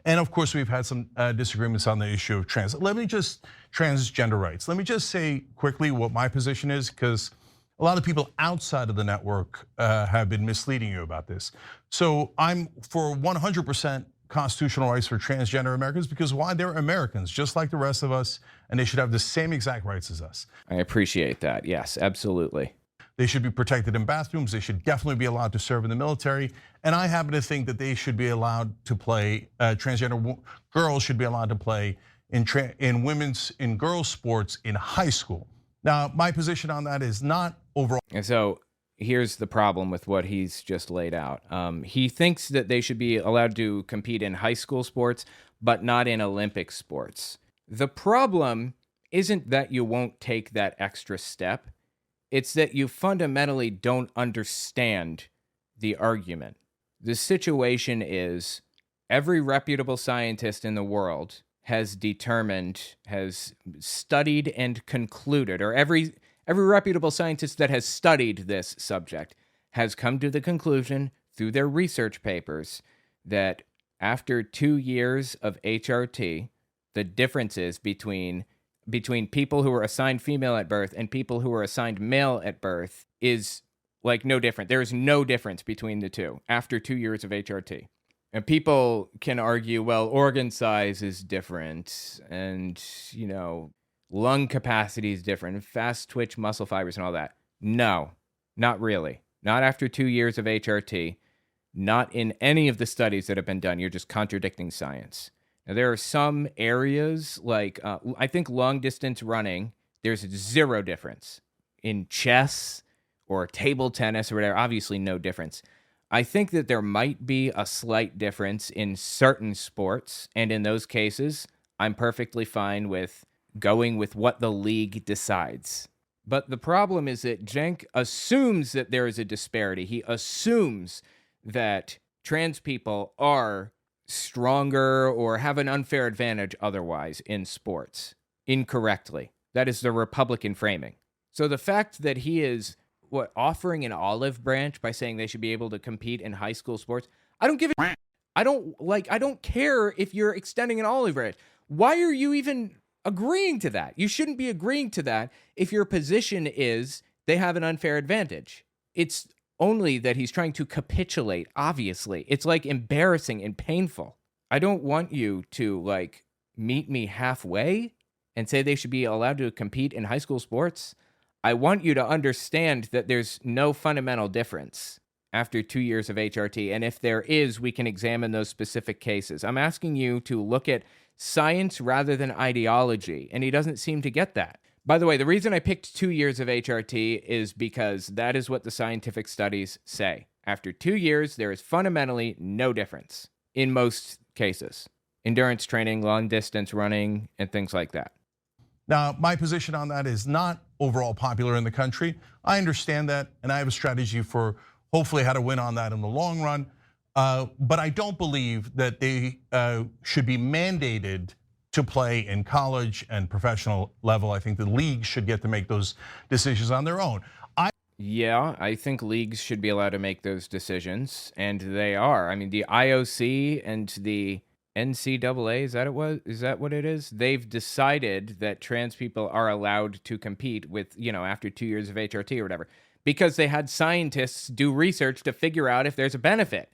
[SPEAKER 6] And of course, we've had some disagreements on the issue of transgender rights. Let me just say quickly what my position is, because a lot of people outside of the network have been misleading you about this. So I'm for 100% constitutional rights for transgender Americans because why? They're Americans, just like the rest of us, and they should have the same exact rights as us.
[SPEAKER 2] I appreciate that. Yes, absolutely.
[SPEAKER 6] They should be protected in bathrooms. They should definitely be allowed to serve in the military. And I happen to think that they should be allowed to play, transgender girls should be allowed to play in girls' sports in high school. Now, my position on that is not overall.
[SPEAKER 2] And so here's the problem with what he's just laid out. He thinks that they should be allowed to compete in high school sports, but not in Olympic sports. The problem isn't that you won't take that extra step. It's that you fundamentally don't understand the argument. The situation is every reputable scientist in the world has determined, has studied and concluded, or every reputable scientist that has studied this subject has come to the conclusion through their research papers that after 2 years of HRT, the differences between people who were assigned female at birth and people who were assigned male at birth is like no different. There is no difference between the two after 2 years of HRT. And people can argue, well, organ size is different and, lung capacity is different, fast twitch muscle fibers and all that. No, not really. Not after 2 years of HRT. Not in any of the studies that have been done. You're just contradicting science. Now, there are some areas like, I think long distance running, there's zero difference. In chess or table tennis or whatever, obviously no difference. I think that there might be a slight difference in certain sports, and in those cases, I'm perfectly fine with going with what the league decides. But the problem is that Cenk assumes that there is a disparity. He assumes that trans people are stronger or have an unfair advantage otherwise in sports, incorrectly. That is the Republican framing. So the fact that he is offering an olive branch by saying they should be able to compete in high school sports. I don't give a I don't care if you're extending an olive branch. Why are you even agreeing to that? You shouldn't be agreeing to that if your position is they have an unfair advantage. It's only that he's trying to capitulate, obviously. It's like embarrassing and painful. I don't want you to meet me halfway and say they should be allowed to compete in high school sports. I want you to understand that there's no fundamental difference after 2 years of HRT. And if there is, we can examine those specific cases. I'm asking you to look at science rather than ideology. And he doesn't seem to get that. By the way, the reason I picked 2 years of HRT is because that is what the scientific studies say. After 2 years, there is fundamentally no difference in most cases. Endurance training, long distance running, and things like that.
[SPEAKER 6] Now, my position on that is not overall popular in the country. I understand that, and I have a strategy for hopefully how to win on that in the long run. But I don't believe that they should be mandated to play in college and professional level. I think the leagues should get to make those decisions on their own.
[SPEAKER 2] Yeah, I think leagues should be allowed to make those decisions, and they are. I mean, the IOC and the NCAA, is that what it is? They've decided that trans people are allowed to compete with, after 2 years of HRT or whatever, because they had scientists do research to figure out if there's a benefit.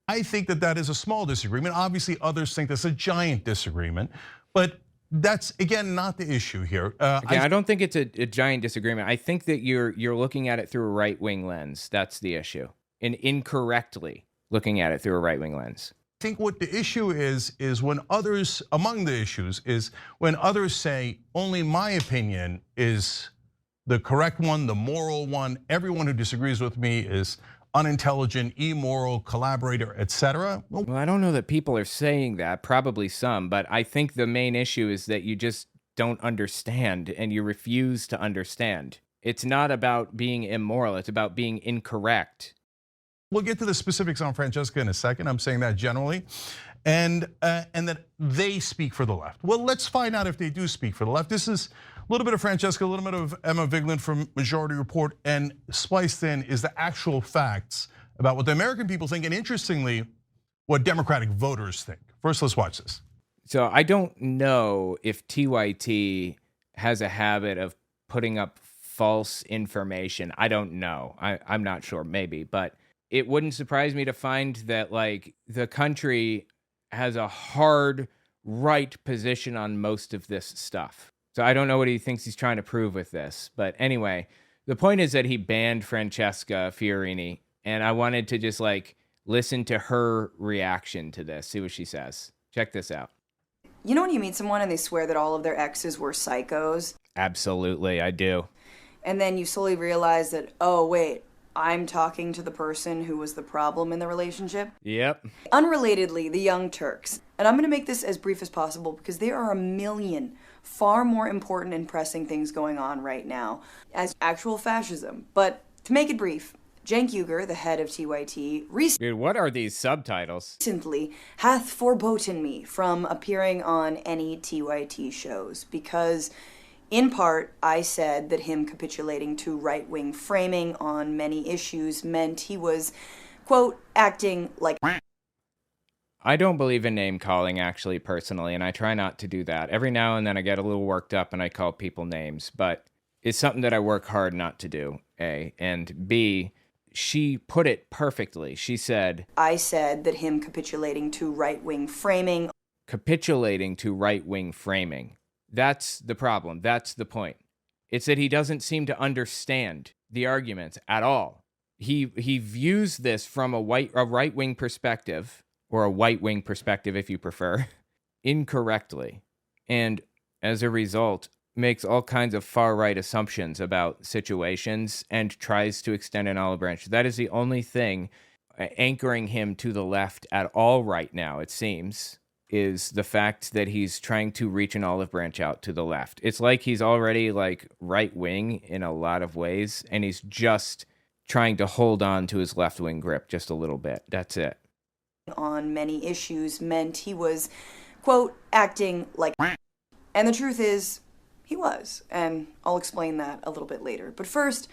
[SPEAKER 6] I think that is a small disagreement. Obviously, others think that's a giant disagreement, but that's, again, not the issue here.
[SPEAKER 2] I don't think it's a giant disagreement. I think that you're looking at it through a right-wing lens. That's the issue. And incorrectly looking at it through a right-wing lens.
[SPEAKER 6] I think what the issue is when others, among the issues, is when others say, only my opinion is the correct one, the moral one. Everyone who disagrees with me is unintelligent, immoral, collaborator, etc.
[SPEAKER 2] Well, I don't know that people are saying that, probably some, but I think the main issue is that you just don't understand and you refuse to understand. It's not about being immoral, it's about being incorrect.
[SPEAKER 6] We'll get to the specifics on Francesca in a second. I'm saying that generally. And that they speak for the left. Well, let's find out if they do speak for the left. This is a little bit of Francesca, a little bit of Emma Vigeland from Majority Report, and spliced in is the actual facts about what the American people think, and interestingly, what Democratic voters think. First, let's watch this.
[SPEAKER 2] So I don't know if TYT has a habit of putting up false information. I don't know. I'm not sure, maybe, but it wouldn't surprise me to find that the country has a hard right position on most of this stuff. So I don't know what he thinks he's trying to prove with this. But anyway, the point is that he banned Francesca Fiorini. And I wanted to just listen to her reaction to this, see what she says. Check this out.
[SPEAKER 7] You know when you meet someone and they swear that all of their exes were psychos?
[SPEAKER 2] Absolutely, I do.
[SPEAKER 7] And then you slowly realize that, oh wait, I'm talking to the person who was the problem in the relationship.
[SPEAKER 2] Yep.
[SPEAKER 7] Unrelatedly, the Young Turks. And I'm going to make this as brief as possible because there are a million far more important and pressing things going on right now as actual fascism. But to make it brief, Cenk Uygur, the head of TYT,
[SPEAKER 2] Dude, what are these subtitles?
[SPEAKER 7] recently hath forboten me from appearing on any TYT shows because in part, I said that him capitulating to right-wing framing on many issues meant he was quote, acting like
[SPEAKER 2] I don't believe in name calling, actually, personally, and I try not to do that. Every now and then I get a little worked up and I call people names, but it's something that I work hard not to do, A. And B, she put it perfectly. She said,
[SPEAKER 7] I said that him capitulating to right-wing framing.
[SPEAKER 2] Capitulating to right-wing framing. That's the problem. That's the point. It's that he doesn't seem to understand the arguments at all. He views this from a right-wing perspective, or a white-wing perspective if you prefer, incorrectly. And as a result, makes all kinds of far-right assumptions about situations and tries to extend an olive branch. That is the only thing anchoring him to the left at all right now, it seems, is the fact that he's trying to reach an olive branch out to the left. It's like he's already like right-wing in a lot of ways, and he's just trying to hold on to his left-wing grip just a little bit. That's it.
[SPEAKER 7] On many issues meant he was, quote, acting like. And the truth is, he was. And I'll explain that a little bit later. But first,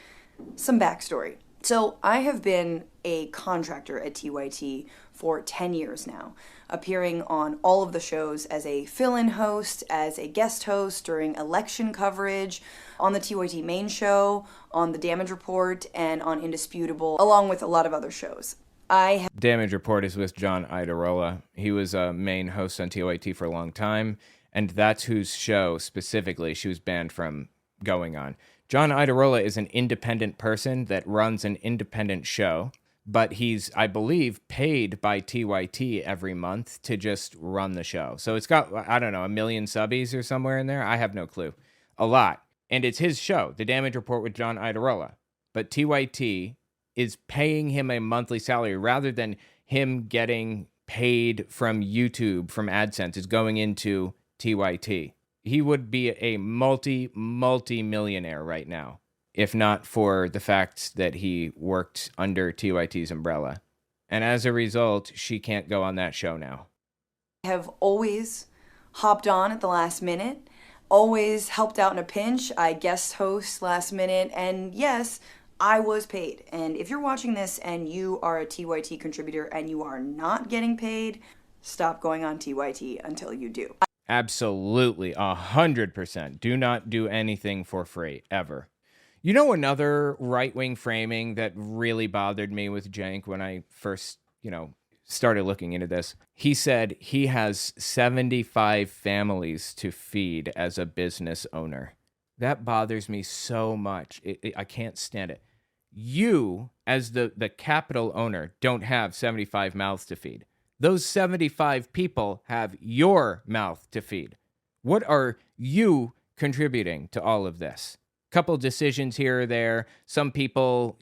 [SPEAKER 7] some backstory. So I have been a contractor at TYT for 10 years now, appearing on all of the shows as a fill-in host, as a guest host during election coverage, on the TYT main show, on the Damage Report, and on Indisputable, along with a lot of other shows.
[SPEAKER 2] Damage Report is with John Idarola. He was a main host on TYT for a long time, and that's whose show specifically she was banned from going on. John Idarola is an independent person that runs an independent show, but he's, I believe, paid by TYT every month to just run the show. So it's got, I don't know, 1 million subbies or somewhere in there. I have no clue. A lot. And it's his show, The Damage Report with John Idarola. But TYT is paying him a monthly salary rather than him getting paid from YouTube, from AdSense. It's going into TYT. He would be a multi-millionaire right now, if not for the fact that he worked under TYT's umbrella. And as a result, she can't go on that show now.
[SPEAKER 7] Have always hopped on at the last minute, always helped out in a pinch. I guest host last minute, and yes, I was paid. And if you're watching this and you are a TYT contributor and you are not getting paid, stop going on TYT until you do.
[SPEAKER 2] Absolutely, 100%. Do not do anything for free, ever. You know another right-wing framing that really bothered me with Cenk when I first, started looking into this? He said he has 75 families to feed as a business owner. That bothers me so much. I can't stand it. You, as the capital owner, don't have 75 mouths to feed. Those 75 people have your mouth to feed. What are you contributing to all of this? Couple decisions here or there, some people,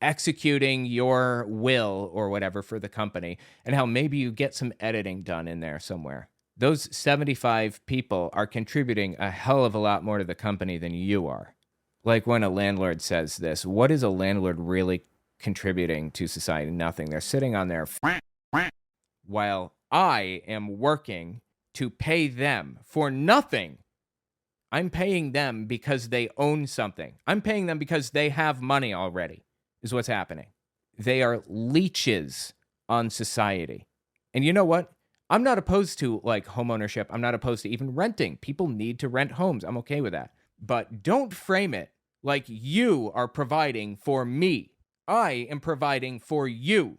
[SPEAKER 2] executing your will or whatever for the company, and how maybe you get some editing done in there somewhere. Those 75 people are contributing a hell of a lot more to the company than you are. Like when a landlord says this, what is a landlord really contributing to society? Nothing. They're sitting on their while I am working to pay them for nothing. I'm paying them because they own something. I'm paying them because they have money already, is what's happening. They are leeches on society. And you know what? I'm not opposed to home ownership. I'm not opposed to even renting. People need to rent homes. I'm okay with that. But don't frame it like you are providing for me. I am providing for you.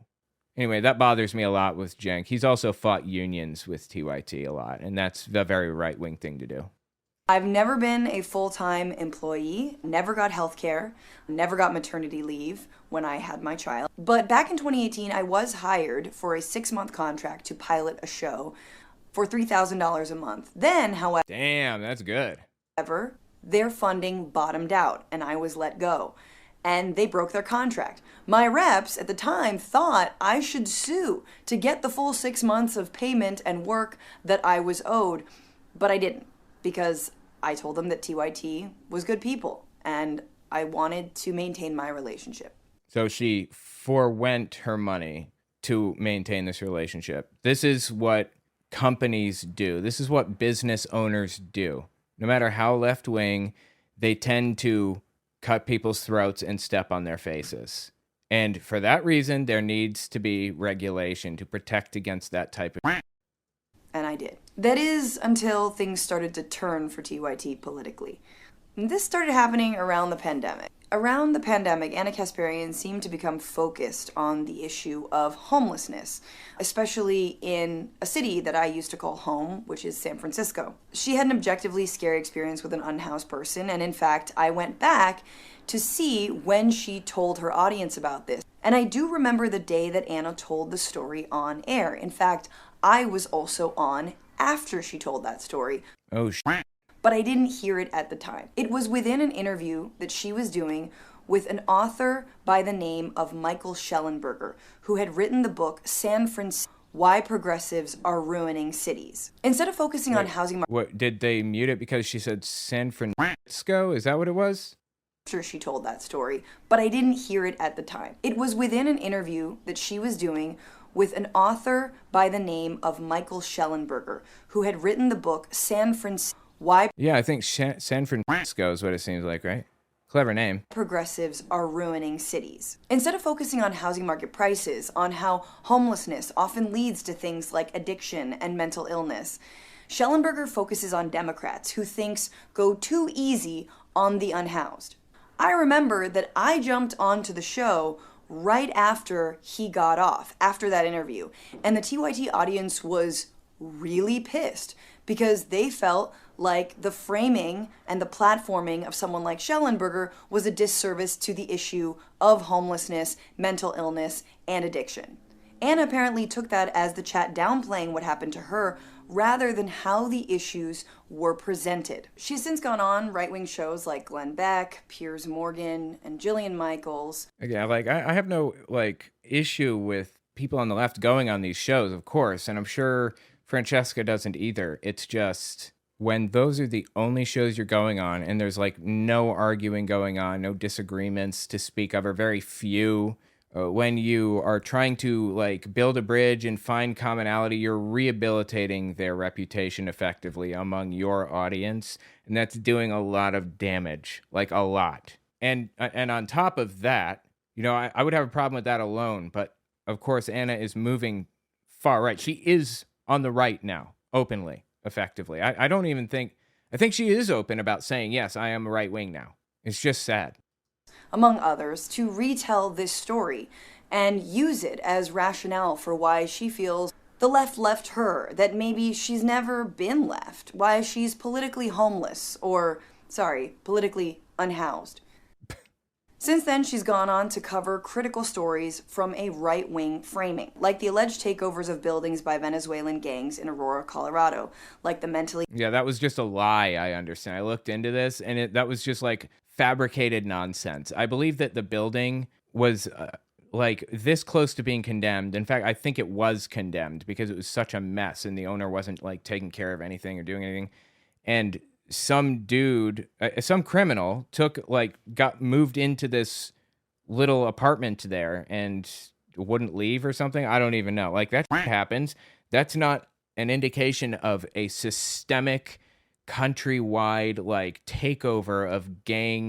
[SPEAKER 2] Anyway, that bothers me a lot with Cenk. He's also fought unions with TYT a lot, and that's a very right-wing thing to do.
[SPEAKER 7] I've never been a full-time employee, never got health care, never got maternity leave when I had my child. But back in 2018, I was hired for a 6-month contract to pilot a show for $3,000 a month. Then, however...
[SPEAKER 2] Damn, that's good.
[SPEAKER 7] Their funding bottomed out, and I was let go. And they broke their contract. My reps at the time thought I should sue to get the full 6 months of payment and work that I was owed, but I didn't, because I told them that TYT was good people, and I wanted to maintain my relationship.
[SPEAKER 2] So she forwent her money to maintain this relationship. This is what companies do. This is what business owners do. No matter how left-wing, they tend to cut people's throats and step on their faces. And for that reason, there needs to be regulation to protect against that type of.
[SPEAKER 7] And I did. That is until things started to turn for TYT politically. And this started happening around the pandemic. Around the pandemic, Anna Kasparian seemed to become focused on the issue of homelessness, especially in a city that I used to call home, which is San Francisco. She had an objectively scary experience with an unhoused person, and in fact, I went back to see when she told her audience about this. And I do remember the day that Anna told the story on air. In fact, I was also on after she told that story.
[SPEAKER 2] Oh,
[SPEAKER 7] But I didn't hear it at the time. It was within an interview that she was doing with an author by the name of Michael Schellenberger, who had written the book San Francisco, Why Progressives Are Ruining Cities. Instead of focusing on housing market,
[SPEAKER 2] what did they mute it because she said San Francisco? Is that what it was?
[SPEAKER 7] after she told that story, but I didn't hear it at the time. It was within an interview that she was doing with an author by the name of Michael Schellenberger, who had written the book San Francisco, Why
[SPEAKER 2] Yeah, I think San Francisco is what it seems like, right? Clever name.
[SPEAKER 7] Progressives Are Ruining Cities. Instead of focusing on housing market prices, on how homelessness often leads to things like addiction and mental illness, Schellenberger focuses on Democrats who thinks go too easy on the unhoused. I remember that I jumped onto the show right after he got off, after that interview, and the TYT audience was really pissed because they felt like the framing and the platforming of someone like Schellenberger was a disservice to the issue of homelessness, mental illness, and addiction. Anna apparently took that as the chat downplaying what happened to her rather than how the issues were presented. She's since gone on right-wing shows like Glenn Beck, Piers Morgan, and Jillian Michaels.
[SPEAKER 2] Yeah, like I have no issue with people on the left going on these shows, of course, and I'm sure Francesca doesn't either. It's just when those are the only shows you're going on and there's like no arguing going on, no disagreements to speak of, or very few. When you are trying to like build a bridge and find commonality, you're rehabilitating their reputation effectively among your audience, and that's doing a lot of damage, like a lot. And on top of that, you know, I would have a problem with that alone, but of course Anna is moving far right. She is on the right now, openly, effectively. I don't even think, I think she is open about saying, yes, I am right wing now. It's just sad.
[SPEAKER 7] Among others, to retell this story and use it as rationale for why she feels the left left her, that maybe she's never been left, why she's politically homeless, or, politically unhoused. Since then, she's gone on to cover critical stories from a right-wing framing, like the alleged takeovers of buildings by Venezuelan gangs in Aurora, Colorado, like the mentally...
[SPEAKER 2] Yeah, that was just a lie, I understand. I looked into this, and that was just like fabricated nonsense. I believe that the building was like this close to being condemned. In fact, I think it was condemned because it was such a mess and the owner wasn't like taking care of anything or doing anything. And some dude, some criminal got moved into this little apartment there and wouldn't leave or something. I don't even know. Like that happens. That's not an indication of a systemic countrywide like takeover of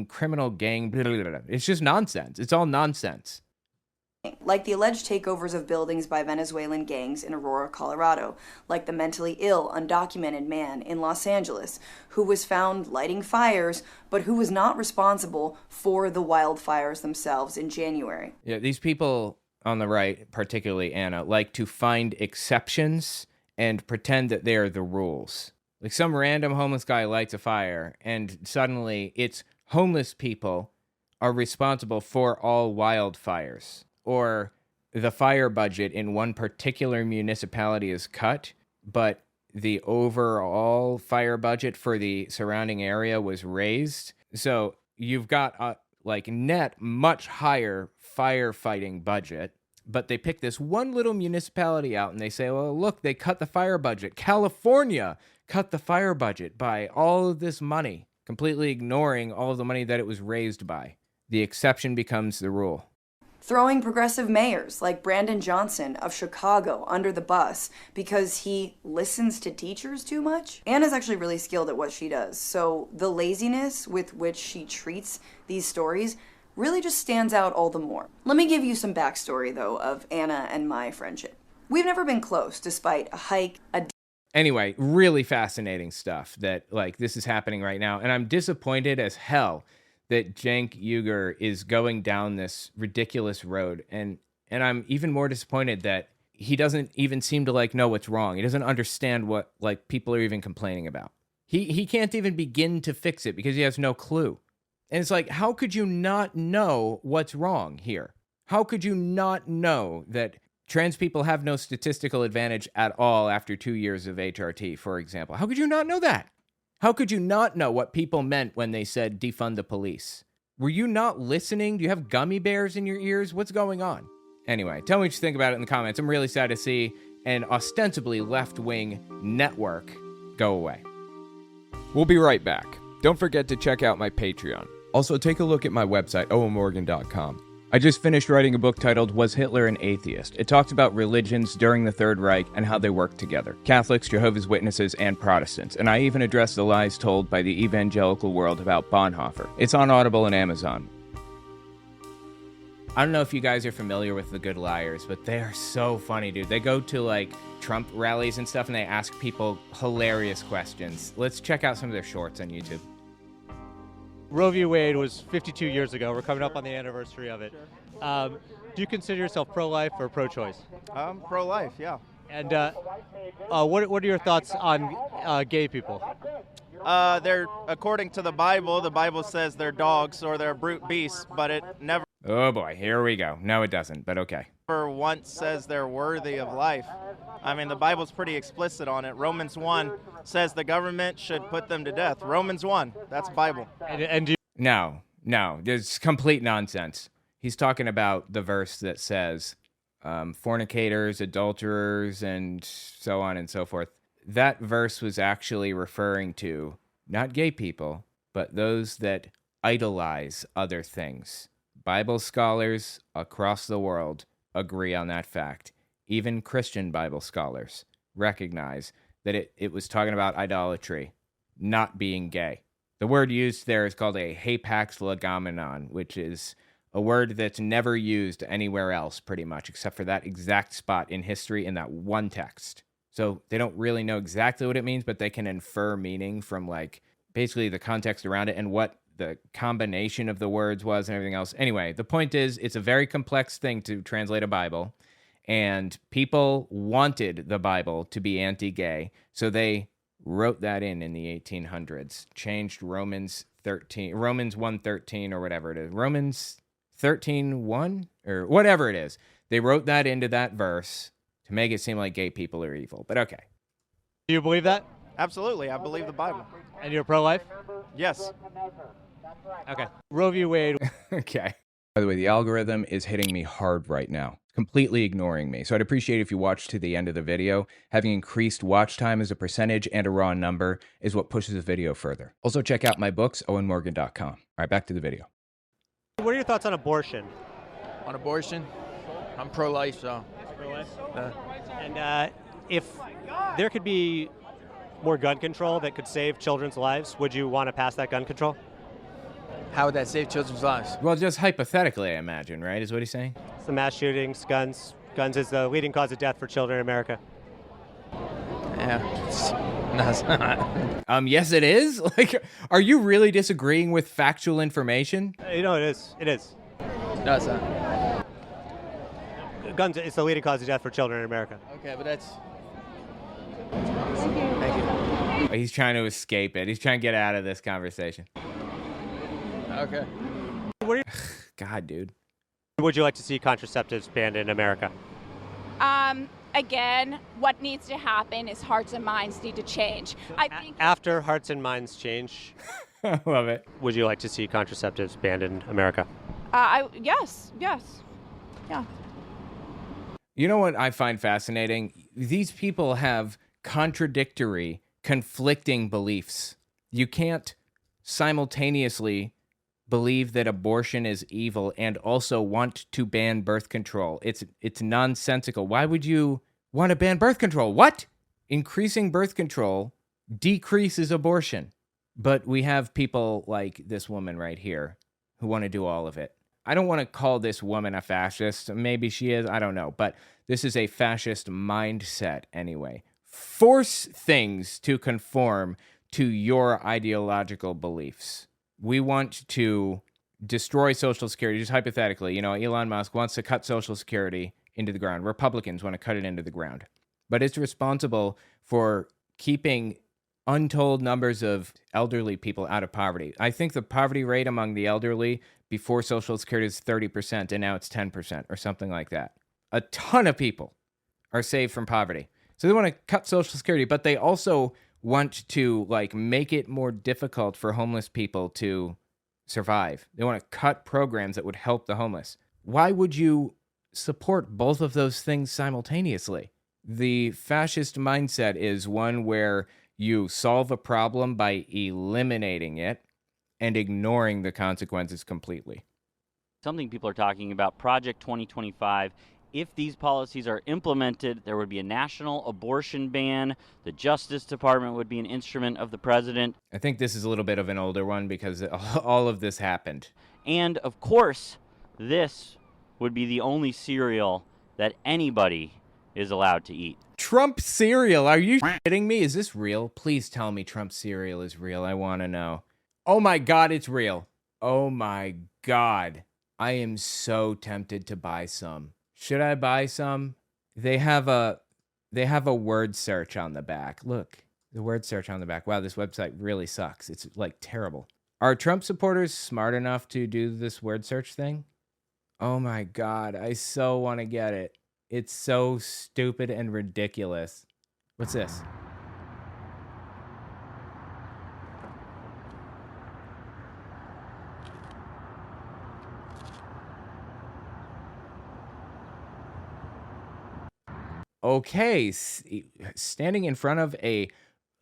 [SPEAKER 2] criminal gang. Blah, blah, blah. It's just nonsense. It's all nonsense.
[SPEAKER 7] Like the alleged takeovers of buildings by Venezuelan gangs in Aurora, Colorado, like the mentally ill, undocumented man in Los Angeles who was found lighting fires, but who was not responsible for the wildfires themselves in January.
[SPEAKER 2] Yeah, these people on the right, particularly Anna, like to find exceptions and pretend that they are the rules. Like some random homeless guy lights a fire, and suddenly it's homeless people are responsible for all wildfires. Or the fire budget in one particular municipality is cut, but the overall fire budget for the surrounding area was raised. So you've got a net much higher firefighting budget, but they pick this one little municipality out and they say, well, look, they cut the fire budget. California cut the fire budget by all of this money, completely ignoring all of the money that it was raised by. The exception becomes the rule.
[SPEAKER 7] Throwing progressive mayors like Brandon Johnson of Chicago under the bus because he listens to teachers too much. Anna's actually really skilled at what she does, so the laziness with which she treats these stories really just stands out all the more. Let me give you some backstory, though, of Anna and my friendship. We've never been close, despite a hike, a
[SPEAKER 2] Anyway, really fascinating stuff that, like, this is happening right now. And I'm disappointed as hell that Cenk Uygur is going down this ridiculous road. And I'm even more disappointed that he doesn't even seem to, like, know what's wrong. He doesn't understand what, like, people are even complaining about. He can't even begin to fix it because he has no clue. And it's like, how could you not know what's wrong here? How could you not know that trans people have no statistical advantage at all after 2 years of HRT, for example? How could you not know that? How could you not know what people meant when they said defund the police? Were you not listening? Do you have gummy bears in your ears? What's going on? Anyway, tell me what you think about it in the comments. I'm really sad to see an ostensibly left-wing network go away. We'll be right back. Don't forget to check out my Patreon. Also, take a look at my website, owenmorgan.com. I just finished writing a book titled Was Hitler an Atheist? It talks about religions during the Third Reich and how they work together. Catholics, Jehovah's Witnesses, and Protestants. And I even address the lies told by the evangelical world about Bonhoeffer. It's on Audible and Amazon. I don't know if you guys are familiar with The Good Liars, but they are so funny, dude. They go to, like, Trump rallies and stuff, and they ask people hilarious questions. Let's check out some of their shorts on YouTube.
[SPEAKER 8] Roe v. Wade was 52 years ago. We're coming up on the anniversary of it. Do you consider yourself pro-life or pro-choice?
[SPEAKER 9] Pro-life, yeah.
[SPEAKER 8] And what are your thoughts on gay people?
[SPEAKER 9] They're, according to the Bible says they're dogs or they're brute beasts, but it never
[SPEAKER 2] Oh boy, here we go. No, it doesn't, but okay.
[SPEAKER 9] once says they're worthy of life. I mean, the Bible's pretty explicit on it. Romans 1 says the government should put them to death. Romans 1, that's Bible.
[SPEAKER 8] And do you
[SPEAKER 2] No, there's complete nonsense. He's talking about the verse that says fornicators, adulterers, and so on and so forth. That verse was actually referring to not gay people, but those that idolize other things. Bible scholars across the world agree on that fact. Even Christian Bible scholars recognize that it was talking about idolatry, not being gay. The word used there is called a hapax legomenon, which is a word that's never used anywhere else, pretty much, except for that exact spot in history in that one text. So they don't really know exactly what it means, but they can infer meaning from, like, basically the context around it and what the combination of the words was and everything else. Anyway, the point is, it's a very complex thing to translate a Bible, and people wanted the Bible to be anti-gay, so they wrote that in the 1800s, changed Romans 1:13 or whatever it is. Romans 13:1 or whatever it is. They wrote that into that verse to make it seem like gay people are evil. But okay.
[SPEAKER 8] do you believe that?
[SPEAKER 9] Absolutely, I believe the Bible.
[SPEAKER 8] And you're pro-life?
[SPEAKER 9] Yes.
[SPEAKER 8] Okay. Roe v. Wade.
[SPEAKER 2] Okay. By the way, the algorithm is hitting me hard right now, completely ignoring me. So I'd appreciate if you watch to the end of the video. Having increased watch time as a percentage and a raw number is what pushes the video further. Also, check out my books, owenmorgan.com. All right, back to the video.
[SPEAKER 8] What are your thoughts on abortion?
[SPEAKER 10] On abortion, I'm pro-life, so.
[SPEAKER 8] Pro-life? And if there could be more gun control that could save children's lives, would you want to pass that gun control?
[SPEAKER 10] How would that save children's lives?
[SPEAKER 2] Well, just hypothetically, I imagine, right, is what he's saying?
[SPEAKER 8] The mass shootings, guns is the leading cause of death for children in America.
[SPEAKER 10] Yeah. No, it's not.
[SPEAKER 2] Yes, it is? Like, are you really disagreeing with factual information?
[SPEAKER 8] You know, it is.
[SPEAKER 10] No, it's not.
[SPEAKER 8] Guns is the leading cause of death for children in America.
[SPEAKER 10] Okay, but that's... Thank you.
[SPEAKER 2] He's trying to escape it. He's trying to get out of this conversation.
[SPEAKER 10] Okay.
[SPEAKER 2] God, dude.
[SPEAKER 8] Would you like to see contraceptives banned in America?
[SPEAKER 11] Again, what needs to happen is hearts and minds need to change. I think
[SPEAKER 8] After hearts and minds change,
[SPEAKER 2] I love it.
[SPEAKER 8] would you like to see contraceptives banned in America?
[SPEAKER 11] yes. Yeah.
[SPEAKER 2] You know what I find fascinating? These people have contradictory, conflicting beliefs. You can't simultaneously believe that abortion is evil and also want to ban birth control. It's nonsensical. Why would you want to ban birth control? What? Increasing birth control decreases abortion. But we have people like this woman right here who want to do all of it. I don't want to call this woman a fascist. Maybe she is. I don't know. But this is a fascist mindset anyway. Force things to conform to your ideological beliefs. We want to destroy Social Security, just hypothetically. Elon Musk wants to cut Social Security into the ground. Republicans want to cut it into the ground. But it's responsible for keeping untold numbers of elderly people out of poverty. I think the poverty rate among the elderly before Social Security is 30%, and now it's 10% or something like that. A ton of people are saved from poverty. So they want to cut Social Security, but they also want to make it more difficult for homeless people to survive. They want to cut programs that would help the homeless. Why would you support both of those things simultaneously? The fascist mindset is one where you solve a problem by eliminating it and ignoring the consequences completely.
[SPEAKER 12] Something people are talking about, Project 2025. If these policies are implemented, there would be a national abortion ban. The Justice Department would be an instrument of the president.
[SPEAKER 2] I think this is a little bit of an older one because all of this happened.
[SPEAKER 12] And, of course, this would be the only cereal that anybody is allowed to eat.
[SPEAKER 2] Trump cereal? Are you kidding me? Is this real? Please tell me Trump cereal is real. I want to know. Oh my God, it's real. Oh my God. I am so tempted to buy some. Should I buy some? They have a word search on the back. Look, the word search on the back. Wow, this website really sucks. It's terrible. Are Trump supporters smart enough to do this word search thing? Oh my God, I so want to get it. It's so stupid and ridiculous. What's this? Okay, standing in front of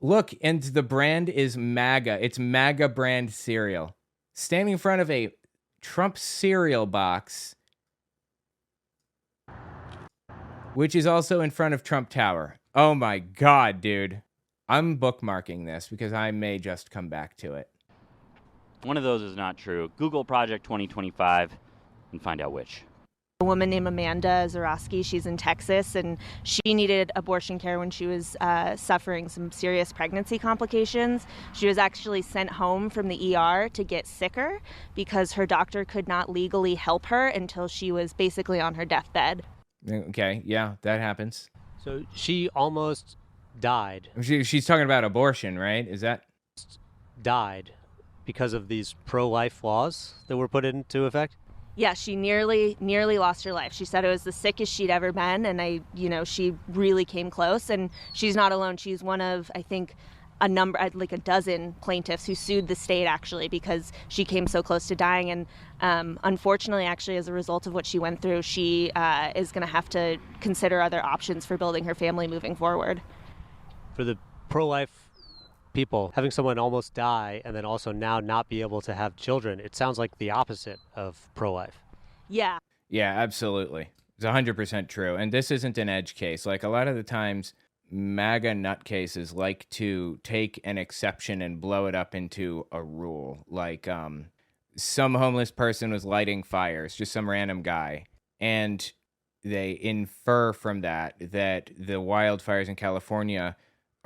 [SPEAKER 2] look, and the brand is MAGA. It's MAGA brand cereal. Standing in front of a Trump cereal box, which is also in front of Trump Tower. Oh my God, dude. I'm bookmarking this because I may just come back to it.
[SPEAKER 12] One of those is not true. Google Project 2025 and find out which.
[SPEAKER 13] A woman named Amanda Zarowski, she's in Texas, and she needed abortion care when she was suffering some serious pregnancy complications. She was actually sent home from the ER to get sicker because her doctor could not legally help her until she was basically on her deathbed.
[SPEAKER 2] Okay, yeah, that happens.
[SPEAKER 8] So she almost died.
[SPEAKER 2] She's talking about abortion, right? Is that?
[SPEAKER 8] Died because of these pro-life laws that were put into effect?
[SPEAKER 13] Yeah, she nearly lost her life. She said it was the sickest she'd ever been, and she really came close. And she's not alone. She's one of, I think, a dozen plaintiffs who sued the state actually because she came so close to dying. And unfortunately, actually, as a result of what she went through, she is going to have to consider other options for building her family moving forward.
[SPEAKER 8] For the pro-life people, having someone almost die and then also now not be able to have children, it sounds like the opposite of pro-life.
[SPEAKER 13] Yeah.
[SPEAKER 2] Yeah, absolutely. It's 100% true. And this isn't an edge case. A lot of the times, MAGA nutcases like to take an exception and blow it up into a rule. Some homeless person was lighting fires, just some random guy. And they infer from that the wildfires in California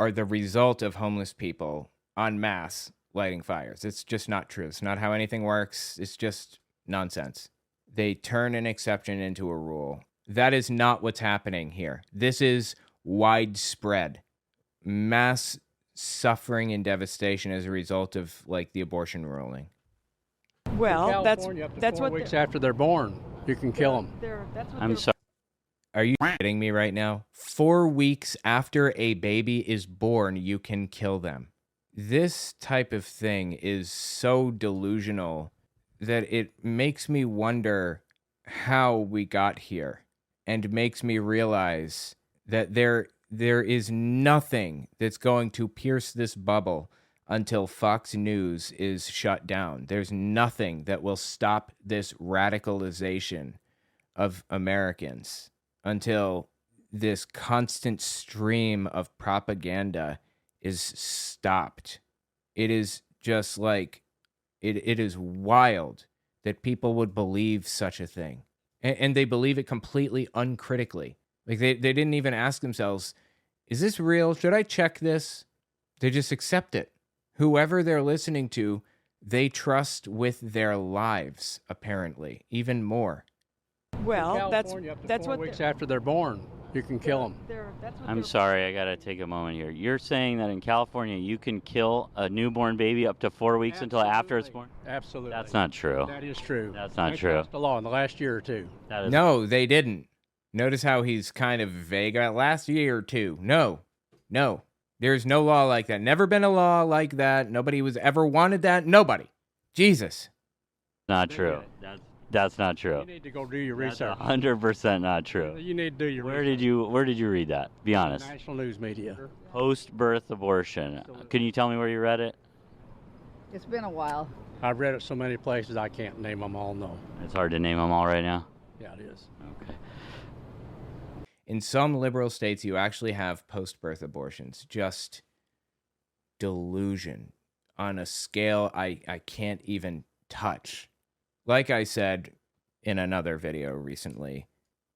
[SPEAKER 2] are the result of homeless people en masse lighting fires. It's just not true. It's not how anything works. It's just nonsense. They turn an exception into a rule. That is not what's happening here. This is widespread mass suffering and devastation as a result of the abortion ruling.
[SPEAKER 14] Well, that's what
[SPEAKER 10] weeks after they're born, you can kill them.
[SPEAKER 12] I'm sorry.
[SPEAKER 2] Are you kidding me right now? 4 weeks after a baby is born, you can kill them. This type of thing is so delusional that it makes me wonder how we got here, and makes me realize that there is nothing that's going to pierce this bubble until Fox News is shut down. There's nothing that will stop this radicalization of Americans until this constant stream of propaganda is stopped. It is just it is wild that people would believe such a thing. And they believe it completely uncritically. Like they didn't even ask themselves, is this real? Should I check this? They just accept it. Whoever they're listening to, they trust with their lives, apparently, even more.
[SPEAKER 14] Well, that's
[SPEAKER 15] That's
[SPEAKER 14] what
[SPEAKER 15] weeks after they're born, you can kill them.
[SPEAKER 12] I'm sorry, I gotta take a moment here. You're saying that in California you can kill a newborn baby up to 4 weeks until after it's born?
[SPEAKER 15] Absolutely.
[SPEAKER 12] That's not true.
[SPEAKER 15] That is true.
[SPEAKER 12] That's not
[SPEAKER 15] They
[SPEAKER 12] true.
[SPEAKER 15] passed a law in the last year or two.
[SPEAKER 12] That is
[SPEAKER 2] No, they didn't. Notice how he's kind of vague about last year or two. No. There's no law like that. Never been a law like that. Nobody was ever wanted that. Nobody. Jesus.
[SPEAKER 12] not true. That's not true.
[SPEAKER 15] You need to go do your research.
[SPEAKER 12] 100% not true.
[SPEAKER 15] You need to do your
[SPEAKER 12] Where
[SPEAKER 15] research.
[SPEAKER 12] did you read that? Be honest.
[SPEAKER 15] National news media.
[SPEAKER 12] Post-birth abortion. Can you tell me where you read it?
[SPEAKER 16] It's been a while.
[SPEAKER 15] I've read it so many places I can't name them all. No.
[SPEAKER 12] It's hard to name them all right now.
[SPEAKER 15] Yeah, it is.
[SPEAKER 12] Okay.
[SPEAKER 2] In some liberal states, you actually have post-birth abortions. Just delusion on a scale I can't even touch. Like I said in another video recently,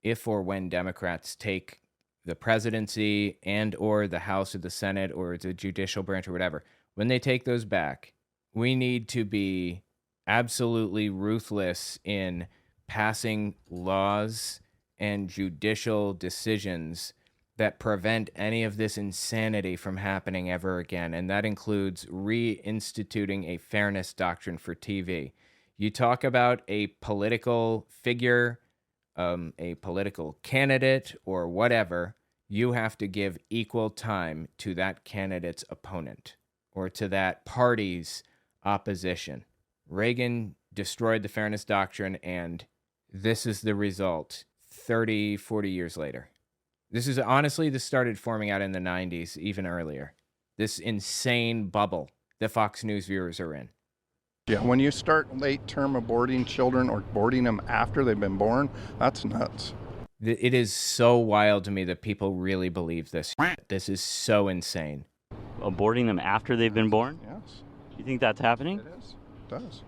[SPEAKER 2] if or when Democrats take the presidency and or the House or the Senate or the judicial branch or whatever, when they take those back, we need to be absolutely ruthless in passing laws and judicial decisions that prevent any of this insanity from happening ever again. And that includes reinstituting a fairness doctrine for TV. You talk about a political figure, a political candidate, or whatever, you have to give equal time to that candidate's opponent or to that party's opposition. Reagan destroyed the fairness doctrine, and this is the result 30, 40 years later. This started forming out in the 90s, even earlier. This insane bubble that Fox News viewers are in.
[SPEAKER 17] Yeah, when you start late-term aborting children or aborting them after they've been born, that's nuts.
[SPEAKER 2] It is so wild to me that people really believe this. This is so insane.
[SPEAKER 12] Aborting them after they've been born?
[SPEAKER 17] Yes.
[SPEAKER 12] You think that's happening?
[SPEAKER 17] It is. It does.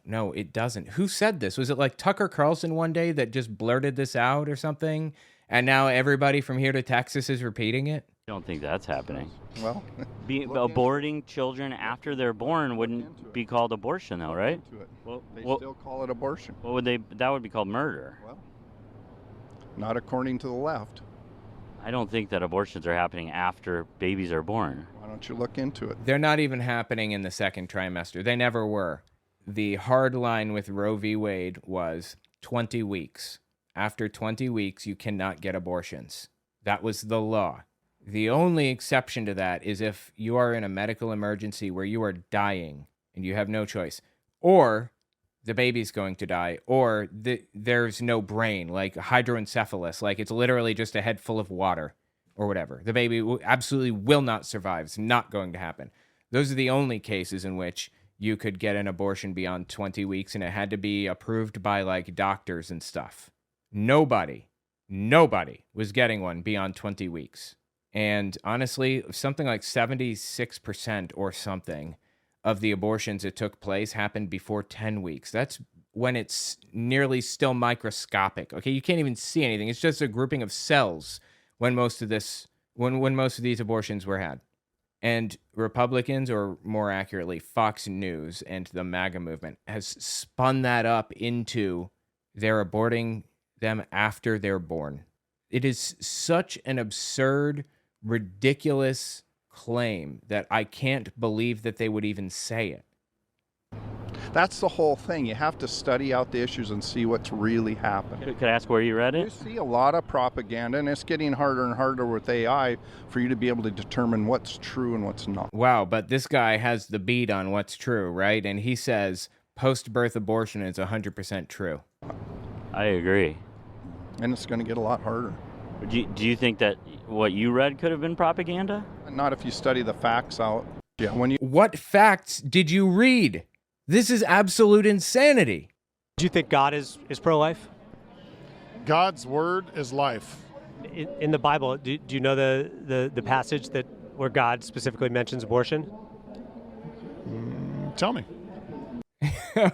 [SPEAKER 2] No, it doesn't. Who said this? Was it like Tucker Carlson one day that just blurted this out or something? And now everybody from here to Texas is repeating it?
[SPEAKER 12] I don't think that's happening.
[SPEAKER 17] Well,
[SPEAKER 12] aborting children after they're born wouldn't be called abortion, though, right?
[SPEAKER 17] Well, they still call it abortion.
[SPEAKER 12] What would they? That would be called murder.
[SPEAKER 17] Well, not according to the left.
[SPEAKER 12] I don't think that abortions are happening after babies are born.
[SPEAKER 17] Why don't you look into it?
[SPEAKER 2] They're not even happening in the second trimester. They never were. The hard line with Roe v. Wade was 20 weeks. After 20 weeks, you cannot get abortions. That was the law. The only exception to that is if you are in a medical emergency where you are dying and you have no choice, or the baby's going to die, or there's no brain, like hydroencephalus, like it's literally just a head full of water or whatever. The baby absolutely will not survive. It's not going to happen. Those are the only cases in which you could get an abortion beyond 20 weeks, and it had to be approved by like doctors and stuff. Nobody was getting one beyond 20 weeks. And honestly, something like 76% or something of the abortions that took place happened before 10 weeks. That's when it's nearly still microscopic. Okay, you can't even see anything. It's just a grouping of cells when most of these abortions were had. And Republicans, or more accurately, Fox News and the MAGA movement, has spun that up into they're aborting them after they're born. It is such an absurd, ridiculous claim that I can't believe that they would even say it.
[SPEAKER 17] That's the whole thing. You have to study out the issues and see what's really happening.
[SPEAKER 12] Could I ask where you read it?
[SPEAKER 17] You see a lot of propaganda, and it's getting harder and harder with AI for you to be able to determine what's true and what's not.
[SPEAKER 2] Wow, but this guy has the beat on what's true, right? And he says post-birth abortion is 100% true.
[SPEAKER 12] I agree.
[SPEAKER 17] And it's going to get a lot harder.
[SPEAKER 12] Do you think that what you read could have been propaganda?
[SPEAKER 17] Not if you study the facts out. Yeah,
[SPEAKER 2] What facts did you read? This is absolute insanity.
[SPEAKER 8] Do you think God is pro-life?
[SPEAKER 18] God's word is life.
[SPEAKER 8] In the Bible, do you know the passage where God specifically mentions abortion?
[SPEAKER 18] Tell me.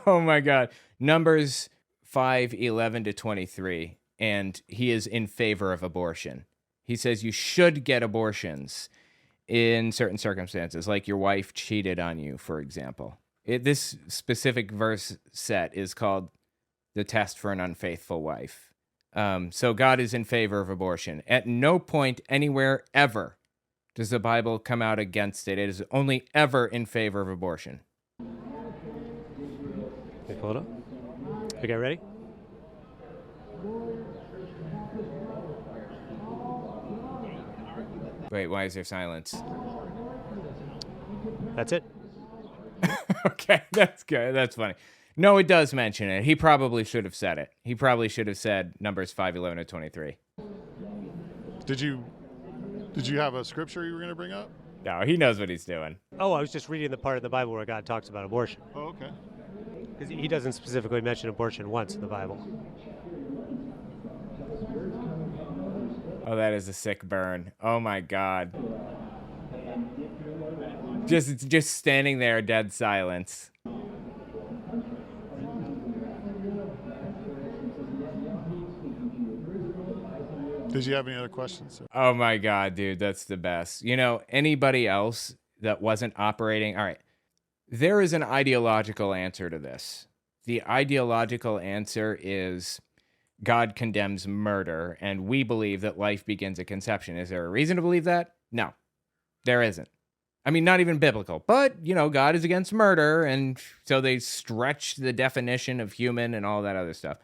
[SPEAKER 2] Oh my God. Numbers 5:11-23, and he is in favor of abortion. He says you should get abortions in certain circumstances, like your wife cheated on you, for example. This specific verse set is called the test for an unfaithful wife. So God is in favor of abortion. At no point anywhere ever does the Bible come out against it. It is only ever in favor of abortion.
[SPEAKER 8] Okay, hold up. Okay, ready?
[SPEAKER 2] Wait, why is there silence?
[SPEAKER 8] That's it.
[SPEAKER 2] Okay, that's good. That's funny. No, it does mention it. He probably should have said it. He probably should have said Numbers 5:11-23.
[SPEAKER 18] Did you have a scripture you were going to bring up?
[SPEAKER 2] No, he knows what he's doing.
[SPEAKER 8] Oh, I was just reading the part of the Bible where God talks about abortion.
[SPEAKER 18] Oh, okay.
[SPEAKER 8] Because he doesn't specifically mention abortion once in the Bible.
[SPEAKER 2] Oh, that is a sick burn. Oh my God. Just standing there, dead silence.
[SPEAKER 18] Did you have any other questions?
[SPEAKER 2] Oh my God, dude, that's the best. You know, anybody else that wasn't operating, all right, there is an ideological answer to this. The ideological answer is God condemns murder, and we believe that life begins at conception. Is there a reason to believe that? No, there isn't. I mean, not even biblical, but, you know, God is against murder, and so they stretched the definition of human and all that other stuff.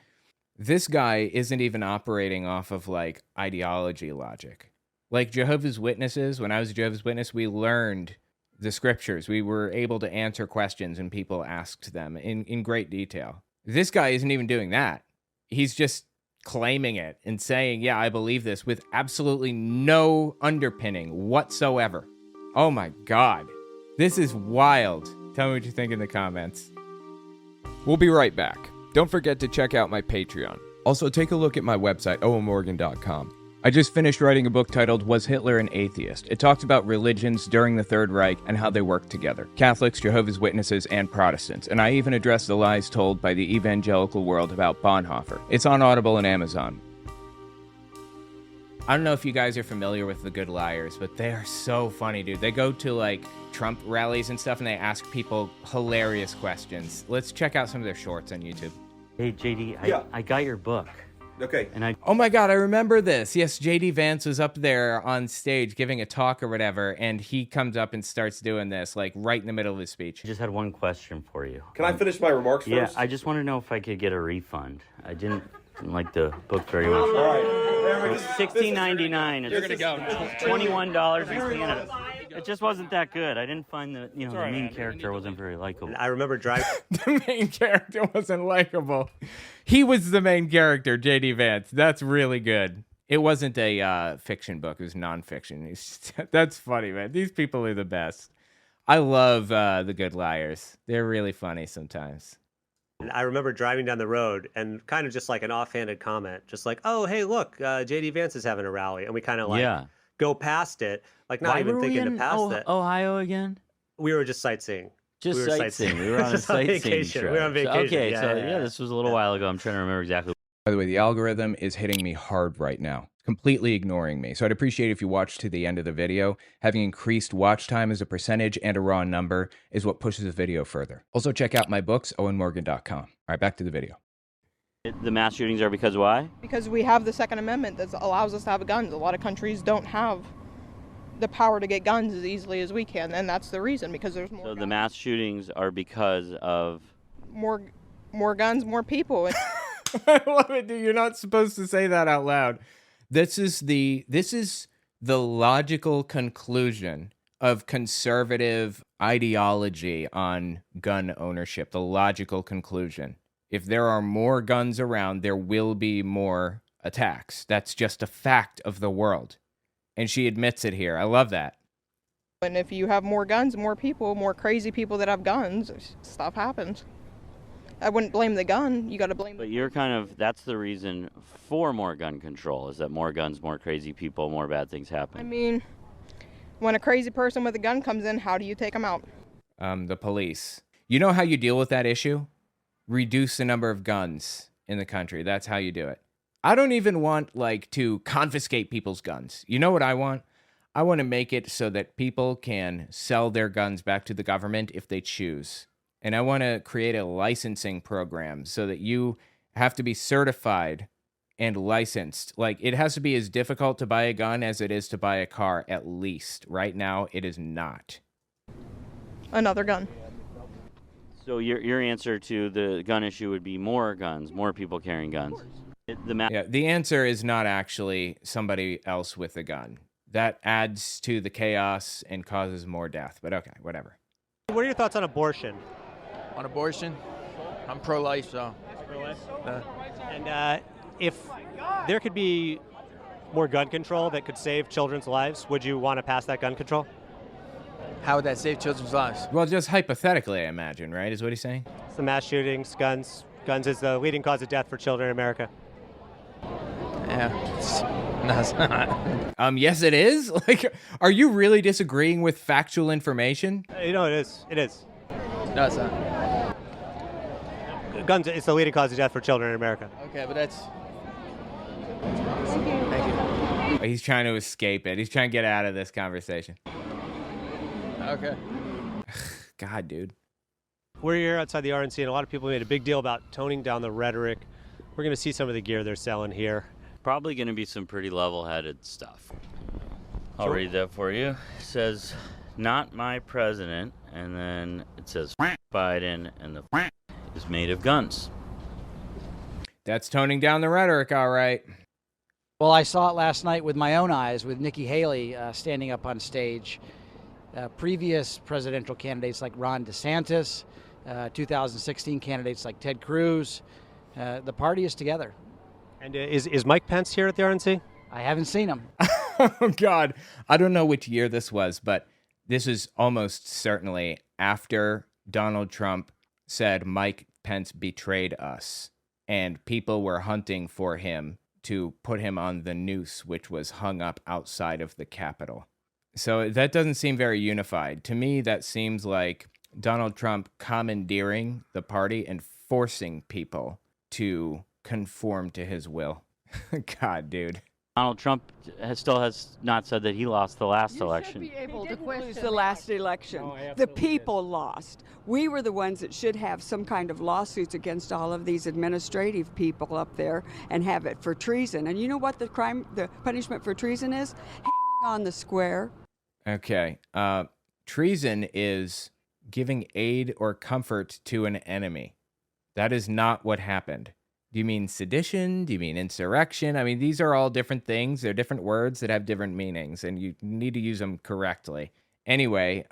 [SPEAKER 2] This guy isn't even operating off of, like, ideology logic. Like Jehovah's Witnesses, when I was a Jehovah's Witness, we learned the scriptures. We were able to answer questions, and people asked them in great detail. This guy isn't even doing that. He's just claiming it and saying, yeah, I believe this, with absolutely no underpinning whatsoever. Oh my God. This is wild. Tell me what you think in the comments. We'll be right back. Don't forget to check out my Patreon. Also, take a look at my website, owenmorgan.com. I just finished writing a book titled Was Hitler an Atheist? It talks about religions during the Third Reich and how they work together. Catholics, Jehovah's Witnesses, and Protestants. And I even address the lies told by the evangelical world about Bonhoeffer. It's on Audible and Amazon. I don't know if you guys are familiar with The Good Liars, but they are so funny, dude. They go to, like, Trump rallies and stuff, and they ask people hilarious questions. Let's check out some of their shorts on YouTube.
[SPEAKER 12] Hey, JD, I got your book.
[SPEAKER 19] Okay.
[SPEAKER 12] And
[SPEAKER 2] Oh my God, I remember this. Yes, JD Vance was up there on stage giving a talk or whatever, and he comes up and starts doing this, like, right in the middle of his speech.
[SPEAKER 12] I just had one question for you.
[SPEAKER 19] Can I finish my remarks
[SPEAKER 12] Yeah,
[SPEAKER 19] first?
[SPEAKER 12] I just want to know if I could get a refund. I didn't like the book very much.
[SPEAKER 19] All right.
[SPEAKER 12] It's $16.99.
[SPEAKER 10] You're gonna go.
[SPEAKER 12] $21 in Canada. It just wasn't that good. I didn't find the the main character wasn't very likable.
[SPEAKER 8] I remember driving.
[SPEAKER 2] The main character wasn't likable. He was the main character, JD Vance. That's really good. It wasn't a fiction book. It was nonfiction. That's funny, man. These people are the best. I love The Good Liars. They're really funny sometimes.
[SPEAKER 8] I remember driving down the road and kind of just like an offhanded comment, just like, oh, hey, look, JD Vance is having a rally. And we kind of like go past it, like not
[SPEAKER 12] Why
[SPEAKER 8] even
[SPEAKER 12] were we
[SPEAKER 8] thinking to
[SPEAKER 12] in
[SPEAKER 8] pass it.
[SPEAKER 12] Ohio again?
[SPEAKER 8] We were just sightseeing.
[SPEAKER 12] We were sightseeing. We were on a sightseeing
[SPEAKER 8] vacation.
[SPEAKER 12] trip.
[SPEAKER 8] We were on vacation.
[SPEAKER 12] Okay,
[SPEAKER 8] Yeah,
[SPEAKER 12] so
[SPEAKER 8] yeah.
[SPEAKER 12] this was a little while ago. I'm trying to remember exactly.
[SPEAKER 2] By the way, the algorithm is hitting me hard right now, completely ignoring me. So I'd appreciate if you watch to the end of the video. Having increased watch time as a percentage and a raw number is what pushes the video further. Also, check out my books, owenmorgan.com. All right, back to the video.
[SPEAKER 12] The mass shootings are because why?
[SPEAKER 20] Because we have the Second Amendment that allows us to have guns. A lot of countries don't have the power to get guns as easily as we can, and that's the reason, because there's more
[SPEAKER 12] So the mass shootings are because of
[SPEAKER 20] more guns, more people.
[SPEAKER 2] I love it, dude. You're not supposed to say that out loud. This is the logical conclusion of conservative ideology on gun ownership. The logical conclusion. If there are more guns around, there will be more attacks. That's just a fact of the world. And she admits it here. I love that.
[SPEAKER 20] And if you have more guns, more people, more crazy people that have guns, stuff happens. I wouldn't blame the gun. You got to blame.
[SPEAKER 12] But you're kind of, that's the reason for more gun control, is that more guns, more crazy people, more bad things happen.
[SPEAKER 20] I mean, when a crazy person with a gun comes in, how do you take them out?
[SPEAKER 2] The police. You know how you deal with that issue? Reduce the number of guns in the country. That's how you do it. I don't even want like to confiscate people's guns. You know what I want? I want to make it so that people can sell their guns back to the government if they choose. And I want to create a licensing program so that you have to be certified and licensed. Like, it has to be as difficult to buy a gun as it is to buy a car, at least. Right now, it is not.
[SPEAKER 20] Another gun.
[SPEAKER 12] So your answer to the gun issue would be more guns, more people carrying guns.
[SPEAKER 2] The answer is not actually somebody else with a gun. That adds to the chaos and causes more death. But okay, whatever.
[SPEAKER 8] What are your thoughts on abortion?
[SPEAKER 10] On abortion? I'm pro-life, so.
[SPEAKER 8] Pro-life? And if there could be more gun control that could save children's lives, would you want to pass that gun control?
[SPEAKER 10] How would that save children's lives?
[SPEAKER 2] Well, just hypothetically, I imagine, right? Is what he's saying?
[SPEAKER 8] It's the mass shootings, guns. Guns is the leading cause of death for children in America.
[SPEAKER 10] Yeah. No, it's not.
[SPEAKER 2] Yes, it is? Like, are you really disagreeing with factual information?
[SPEAKER 8] You know, it is. It is.
[SPEAKER 10] No, it's not.
[SPEAKER 8] Guns is the leading cause of death for children in America.
[SPEAKER 10] Okay, but that's...
[SPEAKER 2] Thank you. He's trying to escape it. He's trying to get out of this conversation.
[SPEAKER 10] Okay.
[SPEAKER 2] God, dude.
[SPEAKER 8] We're here outside the RNC, and a lot of people made a big deal about toning down the rhetoric. We're going to see some of the gear they're selling here.
[SPEAKER 12] Probably going to be some pretty level-headed stuff. I'll read that for you. It says, "Not my president," and then it says Biden, and the is made of guns.
[SPEAKER 2] That's toning down the rhetoric, all right.
[SPEAKER 19] Well, I saw it last night with my own eyes with Nikki Haley standing up on stage. Previous presidential candidates like Ron DeSantis, 2016 candidates like Ted Cruz. The party is together.
[SPEAKER 8] And is Mike Pence here at the RNC?
[SPEAKER 19] I haven't seen him.
[SPEAKER 2] Oh, God. I don't know which year this was, but this is almost certainly after Donald Trump said Mike Pence betrayed us, and people were hunting for him to put him on the noose, which was hung up outside of the Capitol. So that doesn't seem very unified. To me, that seems like Donald Trump commandeering the party and forcing people to conform to his will. God, dude.
[SPEAKER 12] Donald Trump still has not said that he lost the last election.
[SPEAKER 14] Be able to lose the last election. The people lost. We were the ones that should have some kind of lawsuits against all of these administrative people up there and have it for treason. And you know what the punishment for treason is? Hanging on the square.
[SPEAKER 2] Okay. Treason is giving aid or comfort to an enemy. That is not what happened. Do you mean sedition? Do you mean insurrection? I mean, these are all different things. They're different words that have different meanings, and you need to use them correctly. Anyway,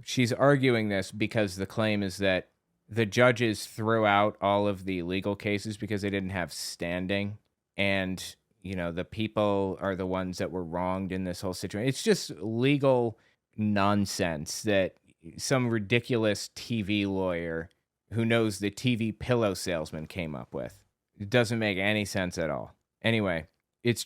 [SPEAKER 2] she's arguing this because the claim is that the judges threw out all of the legal cases because they didn't have standing, and, you know, the people are the ones that were wronged in this whole situation. It's just legal nonsense that some ridiculous TV lawyer who knows the TV pillow salesman came up with. It doesn't make any sense at all. Anyway, it's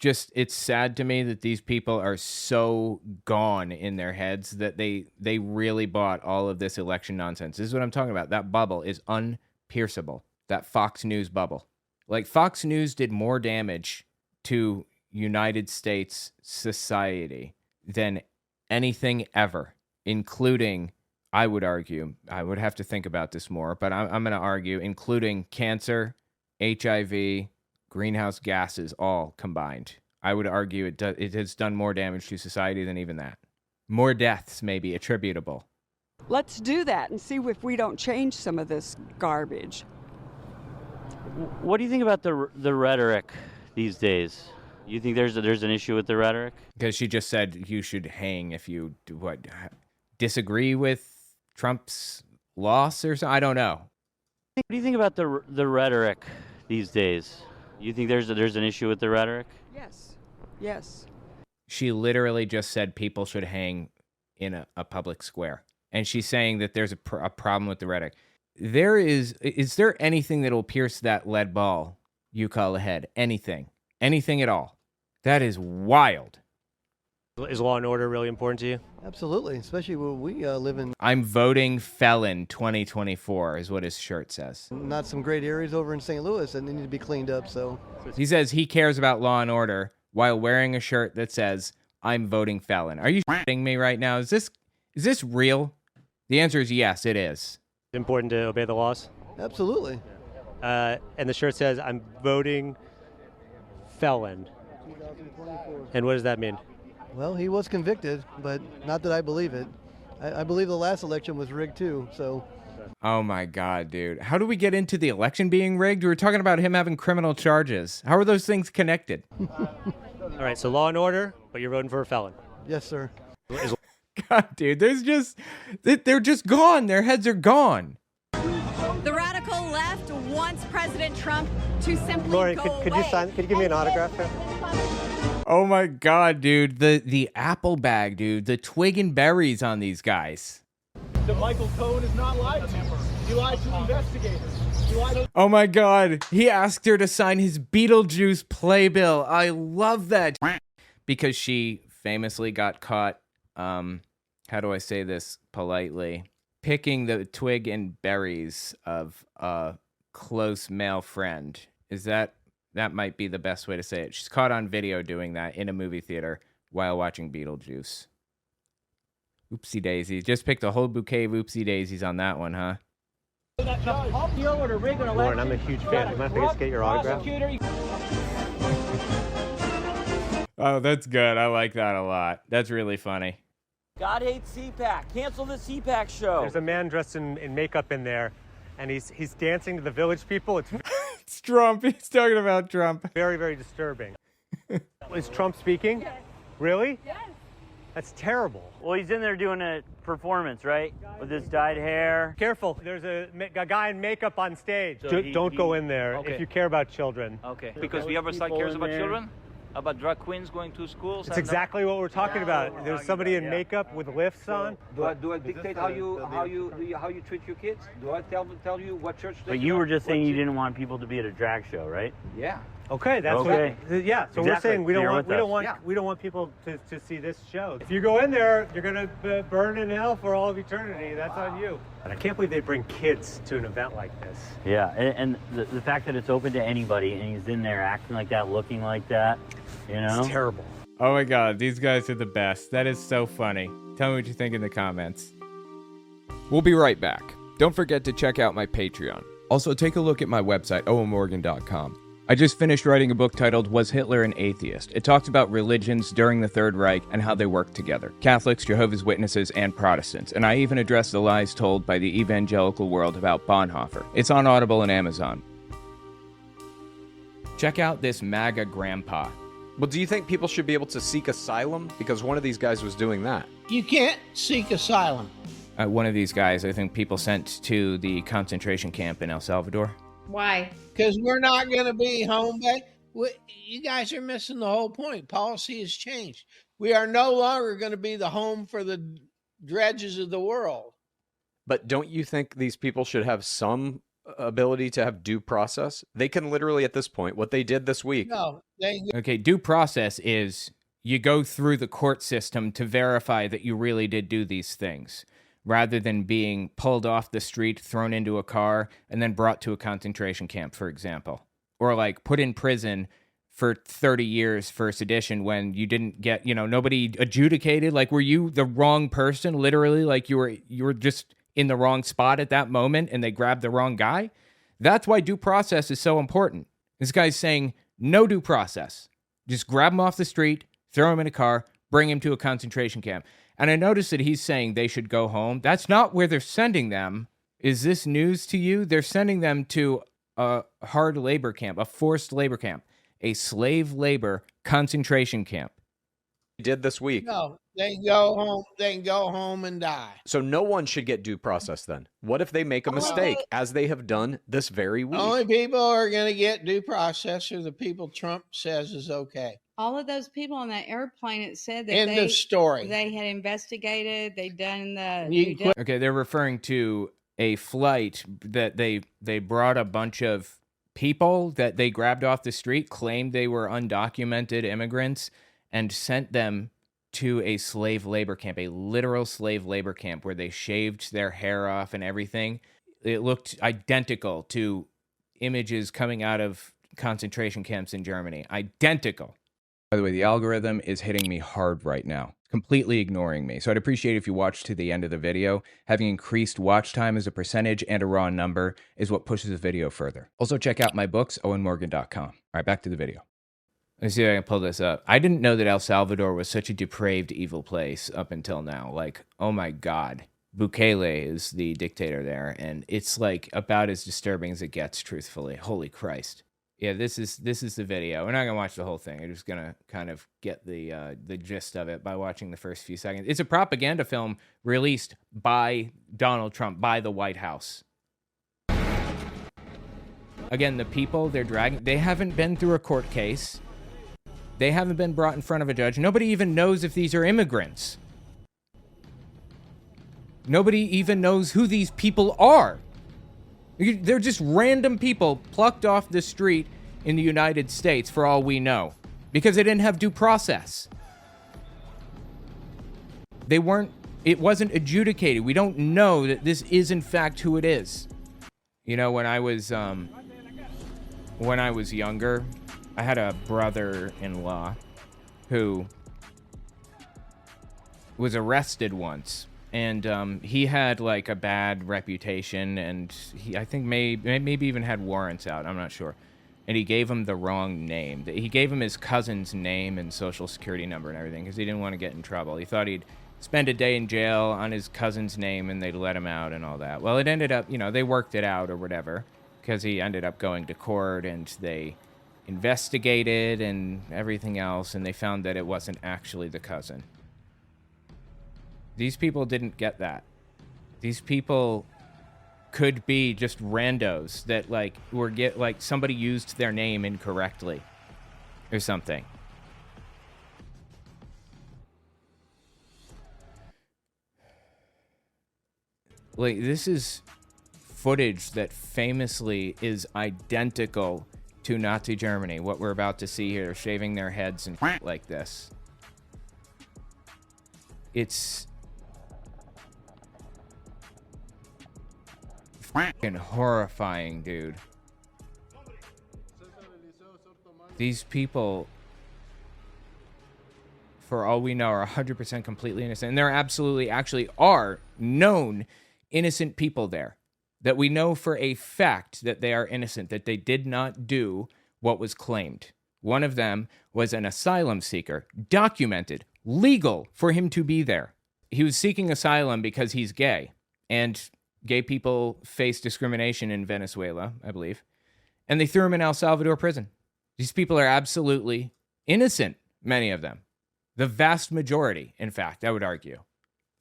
[SPEAKER 2] sad to me that these people are so gone in their heads that they really bought all of this election nonsense. This is what I'm talking about. That bubble is unpierceable. That Fox News bubble. Like, Fox News did more damage to United States society than anything ever, including, I would argue, I would have to think about this more, but I'm going to argue, including cancer, HIV, greenhouse gases, all combined. I would argue it has done more damage to society than even that. More deaths may be attributable.
[SPEAKER 14] Let's do that and see if we don't change some of this garbage.
[SPEAKER 12] What do you think about the rhetoric these days? You think there's an issue with the rhetoric? Because
[SPEAKER 2] she just said you should hang if you disagree with Trump's loss or something? I don't know.
[SPEAKER 12] What do you think about the rhetoric these days? You think there's an issue with the rhetoric?
[SPEAKER 14] Yes.
[SPEAKER 2] She literally just said people should hang in a public square. And she's saying that there's a problem with the rhetoric. Is there anything that will pierce that lead ball you call a head? Anything at all? That is wild.
[SPEAKER 8] Is law and order really important to you?
[SPEAKER 21] Absolutely, especially where we live in
[SPEAKER 2] I'm voting felon 2024 is what his shirt says.
[SPEAKER 21] not some great areas over in St. Louis that need to be cleaned up. So
[SPEAKER 2] He says he cares about law and order while wearing a shirt that says I'm voting felon. Are you shitting me right now? Is this real? The answer is yes, it is.
[SPEAKER 8] It's important to obey the laws?
[SPEAKER 21] absolutely.
[SPEAKER 8] And the shirt says I'm voting felon.
[SPEAKER 21] 2024.
[SPEAKER 8] And what does that mean?
[SPEAKER 21] Well, he was convicted, but not that I believe it. I believe the last election was rigged too. So.
[SPEAKER 2] Oh my God, dude. How do we get into the election being rigged? We were talking about him having criminal charges. How are those things connected?
[SPEAKER 8] All right, so law and order, but you're voting for a felon.
[SPEAKER 21] Yes, sir.
[SPEAKER 2] God, dude, they're just gone. Their heads are gone.
[SPEAKER 22] The radical left wants President Trump to simply
[SPEAKER 8] Lori,
[SPEAKER 22] go
[SPEAKER 8] could you
[SPEAKER 22] away.
[SPEAKER 8] sign? Could you give me an autograph here?
[SPEAKER 2] Oh my God, dude. The apple bag, dude. The twig and berries on these guys.
[SPEAKER 23] That Michael Cohen is not lied to. He lied to investigators. He lied to
[SPEAKER 2] Oh my God. He asked her to sign his Beetlejuice playbill. I love that. Because she famously got caught, how do I say this politely? Picking the twig and berries of a close male friend. That might be the best way to say it. She's caught on video doing that in a movie theater while watching Beetlejuice. Oopsie daisy. Just picked a whole bouquet of oopsie daisies on that one, huh?
[SPEAKER 8] Lauren, I'm a huge fan. Am I going to get your autograph?
[SPEAKER 2] Oh, that's good. I like that a lot. That's really funny.
[SPEAKER 24] God hates CPAC. Cancel the CPAC show.
[SPEAKER 8] There's a man dressed in makeup in there, and he's dancing to the Village People.
[SPEAKER 2] It's Trump. He's talking about Trump.
[SPEAKER 8] Very, very disturbing. Is Trump speaking?
[SPEAKER 24] Yes.
[SPEAKER 8] Really?
[SPEAKER 24] Yes.
[SPEAKER 8] That's terrible.
[SPEAKER 24] Well, he's in there doing a performance, right? With his dyed hair.
[SPEAKER 8] Careful. There's a guy in makeup on stage.
[SPEAKER 24] So
[SPEAKER 8] Don't go in there if you care about children.
[SPEAKER 24] Okay. Because the other side cares about children? About drag queens going to schools?
[SPEAKER 8] It's exactly what we're talking about. There's somebody in makeup with lifts on.
[SPEAKER 24] Do I dictate how you treat your kids? Do I tell you what church? But you
[SPEAKER 8] go?
[SPEAKER 24] were just saying you didn't want people to be at a drag show, right? Yeah.
[SPEAKER 8] Okay, that's
[SPEAKER 24] okay.
[SPEAKER 8] Yeah, so
[SPEAKER 24] Exactly.
[SPEAKER 8] we're saying we don't
[SPEAKER 24] You're
[SPEAKER 8] want people to see this show. If you go in there, you're gonna burn in hell for all of eternity. That's on you. And I can't believe they bring kids to an event like this.
[SPEAKER 24] Yeah, and the fact that it's open to anybody and he's in there acting like that, looking like that, you know?
[SPEAKER 8] It's terrible.
[SPEAKER 2] Oh my God, these guys are the best. That is so funny. Tell me what you think in the comments. We'll be right back. Don't forget to check out my Patreon. Also, take a look at my website, owenmorgan.com. I just finished writing a book titled Was Hitler an Atheist? It talks about religions during the Third Reich and how they work together. Catholics, Jehovah's Witnesses, and Protestants. And I even address the lies told by the evangelical world about Bonhoeffer. It's on Audible and Amazon. Check out this MAGA grandpa.
[SPEAKER 25] Well, do you think people should be able to seek asylum? Because one of these guys was doing that.
[SPEAKER 26] You can't seek asylum.
[SPEAKER 2] One of these guys, I think people sent to the concentration camp in El Salvador.
[SPEAKER 26] Why? Because we're not going to be home. You guys are missing the whole point. Policy has changed. We are no longer going to be the home for the dredges of the world.
[SPEAKER 25] But don't you think these people should have some ability to have due process? They can literally, at this point, what they did this week.
[SPEAKER 26] No.
[SPEAKER 2] Okay, due process is you go through the court system to verify that you really did do these things, rather than being pulled off the street, thrown into a car, and then brought to a concentration camp, for example. Or like put in prison for 30 years for sedition when you didn't get, nobody adjudicated. Like, were you the wrong person? Literally, like you were just in the wrong spot at that moment and they grabbed the wrong guy? That's why due process is so important. This guy's saying no due process. Just grab him off the street, throw him in a car, bring him to a concentration camp. And I noticed that he's saying they should go home. That's not where they're sending them. Is this news to you? They're sending them to a hard labor camp, a forced labor camp, a slave labor concentration camp.
[SPEAKER 25] Did this week.
[SPEAKER 26] No, they can go home. They can go home and die.
[SPEAKER 25] So no one should get due process then. What if they make a mistake, as they have done this very week?
[SPEAKER 26] Only people who are going to get due process are the people Trump says is okay.
[SPEAKER 27] All of those people on that airplane, it said that
[SPEAKER 26] End of story.
[SPEAKER 27] They had investigated. They'd done the.
[SPEAKER 2] Okay, they're referring to a flight that they brought a bunch of people that they grabbed off the street, claimed they were undocumented immigrants, and sent them to a slave labor camp, a literal slave labor camp where they shaved their hair off and everything. It looked identical to images coming out of concentration camps in Germany. Identical. By the way, the algorithm is hitting me hard right now, completely ignoring me. So I'd appreciate if you watch to the end of the video. Having increased watch time as a percentage and a raw number is what pushes the video further. Also check out my books, owenmorgan.com. All right, back to the video. Let's see if I can pull this up. I didn't know that El Salvador was such a depraved, evil place up until now. Like, oh my God. Bukele is the dictator there, and it's like about as disturbing as it gets, truthfully. Holy Christ. Yeah, this is the video. We're not gonna watch the whole thing. I'm just gonna kind of get the gist of it by watching the first few seconds. It's a propaganda film released by Donald Trump, by the White House. Again, the people they're dragging, they haven't been through a court case. They haven't been brought in front of a judge. Nobody even knows if these are immigrants. Nobody even knows who these people are. They're just random people plucked off the street in the United States for all we know, because they didn't have due process. It wasn't adjudicated. We don't know that this is in fact who it is. You know, when I was younger, I had a brother-in-law who was arrested once. And he had like a bad reputation, and I think maybe even had warrants out. I'm not sure. And he gave him the wrong name. He gave him his cousin's name and social security number and everything because he didn't want to get in trouble. He thought he'd spend a day in jail on his cousin's name and they'd let him out and all that. Well, it ended up, they worked it out or whatever because he ended up going to court and they investigated and everything else, and they found that it wasn't actually the cousin. These people didn't get that. These people could be just randos that somebody used their name incorrectly or something. Like, this is footage that famously is identical to Nazi Germany. What we're about to see here, shaving their heads and like this. It's fucking horrifying, dude. These people, for all we know, are 100% completely innocent. And there actually are known innocent people there that we know for a fact that they are innocent, that they did not do what was claimed. One of them was an asylum seeker, documented, legal for him to be there. He was seeking asylum because he's gay, and gay people face discrimination in Venezuela, I believe. And they threw him in El Salvador prison. These people are absolutely innocent, many of them. The vast majority, in fact, I would argue.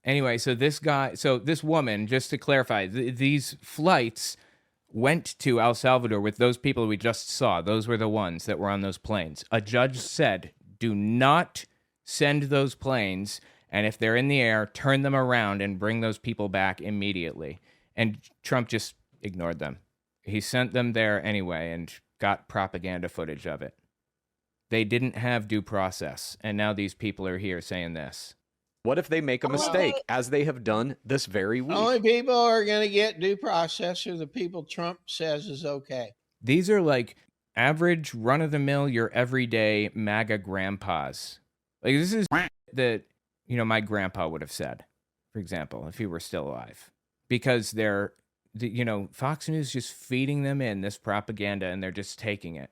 [SPEAKER 2] Anyway, so this woman, just to clarify, these flights went to El Salvador with those people we just saw. Those were the ones that were on those planes. A judge said, do not send those planes, and if they're in the air, turn them around and bring those people back immediately. And Trump just ignored them. He sent them there anyway and got propaganda footage of it. They didn't have due process, and now these people are here saying this.
[SPEAKER 25] What if they make a mistake, as they have done this very week?
[SPEAKER 26] Only people who are going to get due process are the people Trump says is okay.
[SPEAKER 2] These are like average, run-of-the-mill, your everyday MAGA grandpas. Like, this is that, my grandpa would have said, for example, if he were still alive. Because they're, Fox News just feeding them in this propaganda, and they're just taking it.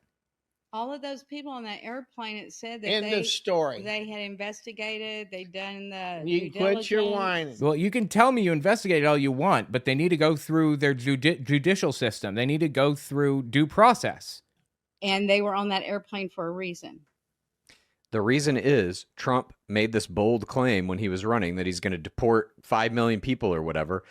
[SPEAKER 27] All of those people on that airplane, it said that
[SPEAKER 26] End of story.
[SPEAKER 27] They had investigated, they'd done the
[SPEAKER 26] You can quit your whining.
[SPEAKER 2] Well, you can tell me you investigated all you want, but they need to go through their judicial system. They need to go through due process.
[SPEAKER 27] And they were on that airplane for a reason.
[SPEAKER 25] The reason is Trump made this bold claim when he was running that he's going to deport 5 million people or whatever.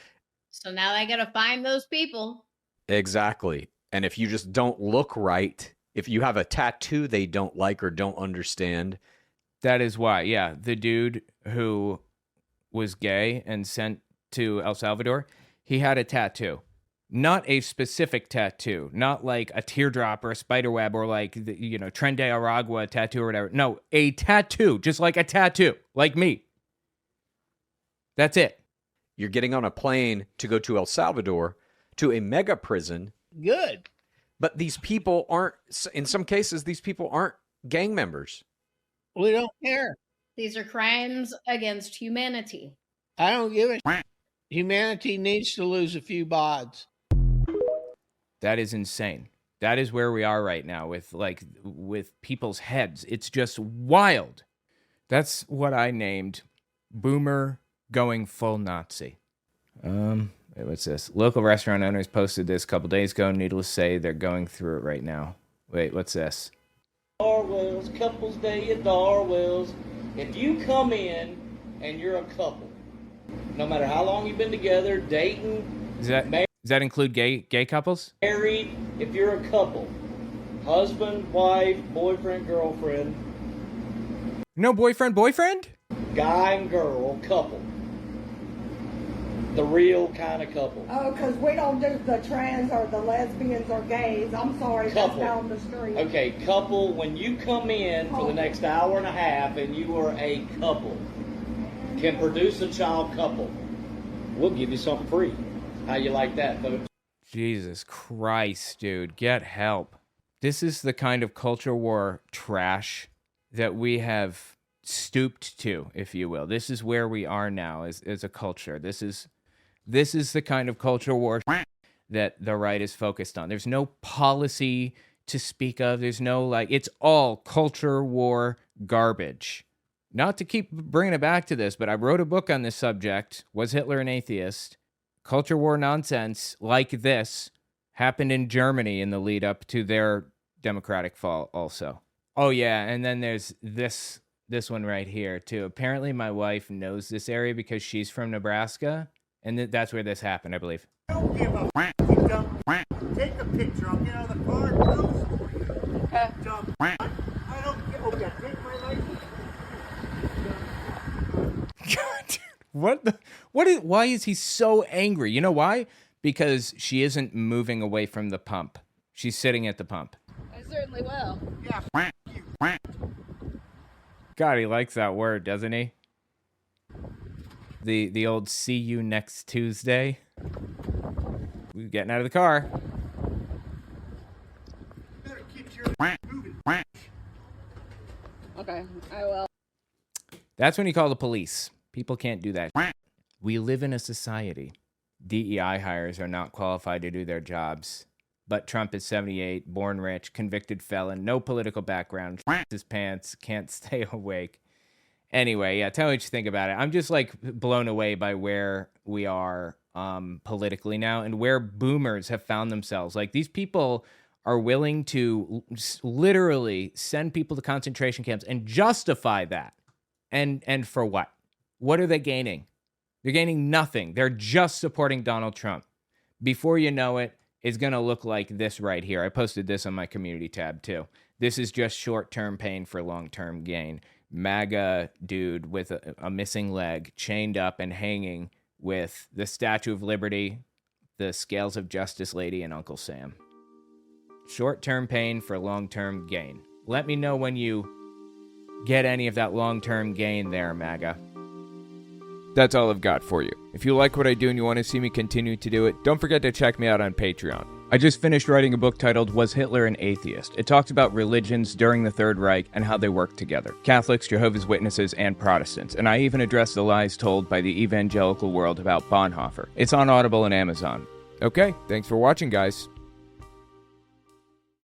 [SPEAKER 1] So now they got to find those people.
[SPEAKER 25] Exactly. And if you just don't look right, if you have a tattoo they don't like or don't understand.
[SPEAKER 2] That is why, yeah. The dude who was gay and sent to El Salvador, he had a tattoo. Not a specific tattoo, not like a teardrop or a spider web or like, Tren de Aragua tattoo or whatever. No, a tattoo, just like a tattoo, like me. That's it.
[SPEAKER 25] You're getting on a plane to go to El Salvador, to a mega prison.
[SPEAKER 26] Good.
[SPEAKER 25] But these people aren't, in some cases, these people aren't gang members.
[SPEAKER 26] We don't care.
[SPEAKER 1] These are crimes against humanity.
[SPEAKER 26] I don't give a shit. Humanity needs to lose a few bods.
[SPEAKER 2] That is insane. That is where we are right now with people's heads. It's just wild. That's what I named Boomer going full Nazi. What's this? Local restaurant owners posted this a couple days ago. Needless to say, they're going through it right now. Wait, what's this?
[SPEAKER 3] Darwell's, Couples Day at Darwell's. If you come in and you're a couple, no matter how long you've been together, dating,
[SPEAKER 2] Does that include gay couples?
[SPEAKER 3] married, if you're a couple, husband, wife, boyfriend, girlfriend,
[SPEAKER 2] No boyfriend?
[SPEAKER 3] guy and girl, couple. The real kind of couple.
[SPEAKER 4] Oh, because we don't do the trans or the lesbians or gays. I'm sorry, that's
[SPEAKER 3] Couple.
[SPEAKER 4] down the street.
[SPEAKER 3] Okay, couple, when you come in for the next hour and a half and you are a couple, can produce a child couple, we'll give you something free. How you like that, folks?
[SPEAKER 2] Jesus Christ, dude. Get help. This is the kind of culture war trash that we have stooped to, if you will. This is where we are now as a culture. This is the kind of culture war that the right is focused on. There's no policy to speak of. There's no, it's all culture war garbage. Not to keep bringing it back to this, but I wrote a book on this subject. Was Hitler an atheist? Culture war nonsense like this happened in Germany in the lead up to their democratic fall also. Oh yeah, and then there's this one right here too. Apparently my wife knows this area because she's from Nebraska, and that's where this happened, I believe.
[SPEAKER 5] Don't give a you dumb. Take a picture. I'll get out of the car and post for you. Dumb. I don't give a take my license.
[SPEAKER 2] God, why is he so angry? You know why? Because she isn't moving away from the pump. She's sitting at the pump.
[SPEAKER 4] I certainly will.
[SPEAKER 5] Yeah,
[SPEAKER 2] God, he likes that word, doesn't he? The old see you next Tuesday. We're getting out of the car.
[SPEAKER 4] Okay, I will.
[SPEAKER 2] That's when you call the police. People can't do that. We live in a society. DEI hires are not qualified to do their jobs. But Trump is 78, born rich, convicted felon, no political background, his pants, can't stay awake. Anyway, yeah, tell me what you think about it. I'm just blown away by where we are politically now and where boomers have found themselves. These people are willing to literally send people to concentration camps and justify that. And for what? What are they gaining? They're gaining nothing. They're just supporting Donald Trump. Before you know it, it's going to look like this right here. I posted this on my community tab too. This is just short-term pain for long-term gain. MAGA dude with a missing leg, chained up and hanging with the Statue of Liberty, the Scales of Justice lady, and Uncle Sam. Short-term pain for long-term gain. Let me know when you get any of that long-term gain there, MAGA. That's all I've got for you. If you like what I do and you want to see me continue to do it, don't forget to check me out on Patreon. I just finished writing a book titled Was Hitler an Atheist? It talks about religions during the Third Reich and how they work together. Catholics, Jehovah's Witnesses, and Protestants. And I even address the lies told by the evangelical world about Bonhoeffer. It's on Audible and Amazon. Okay, thanks for watching, guys.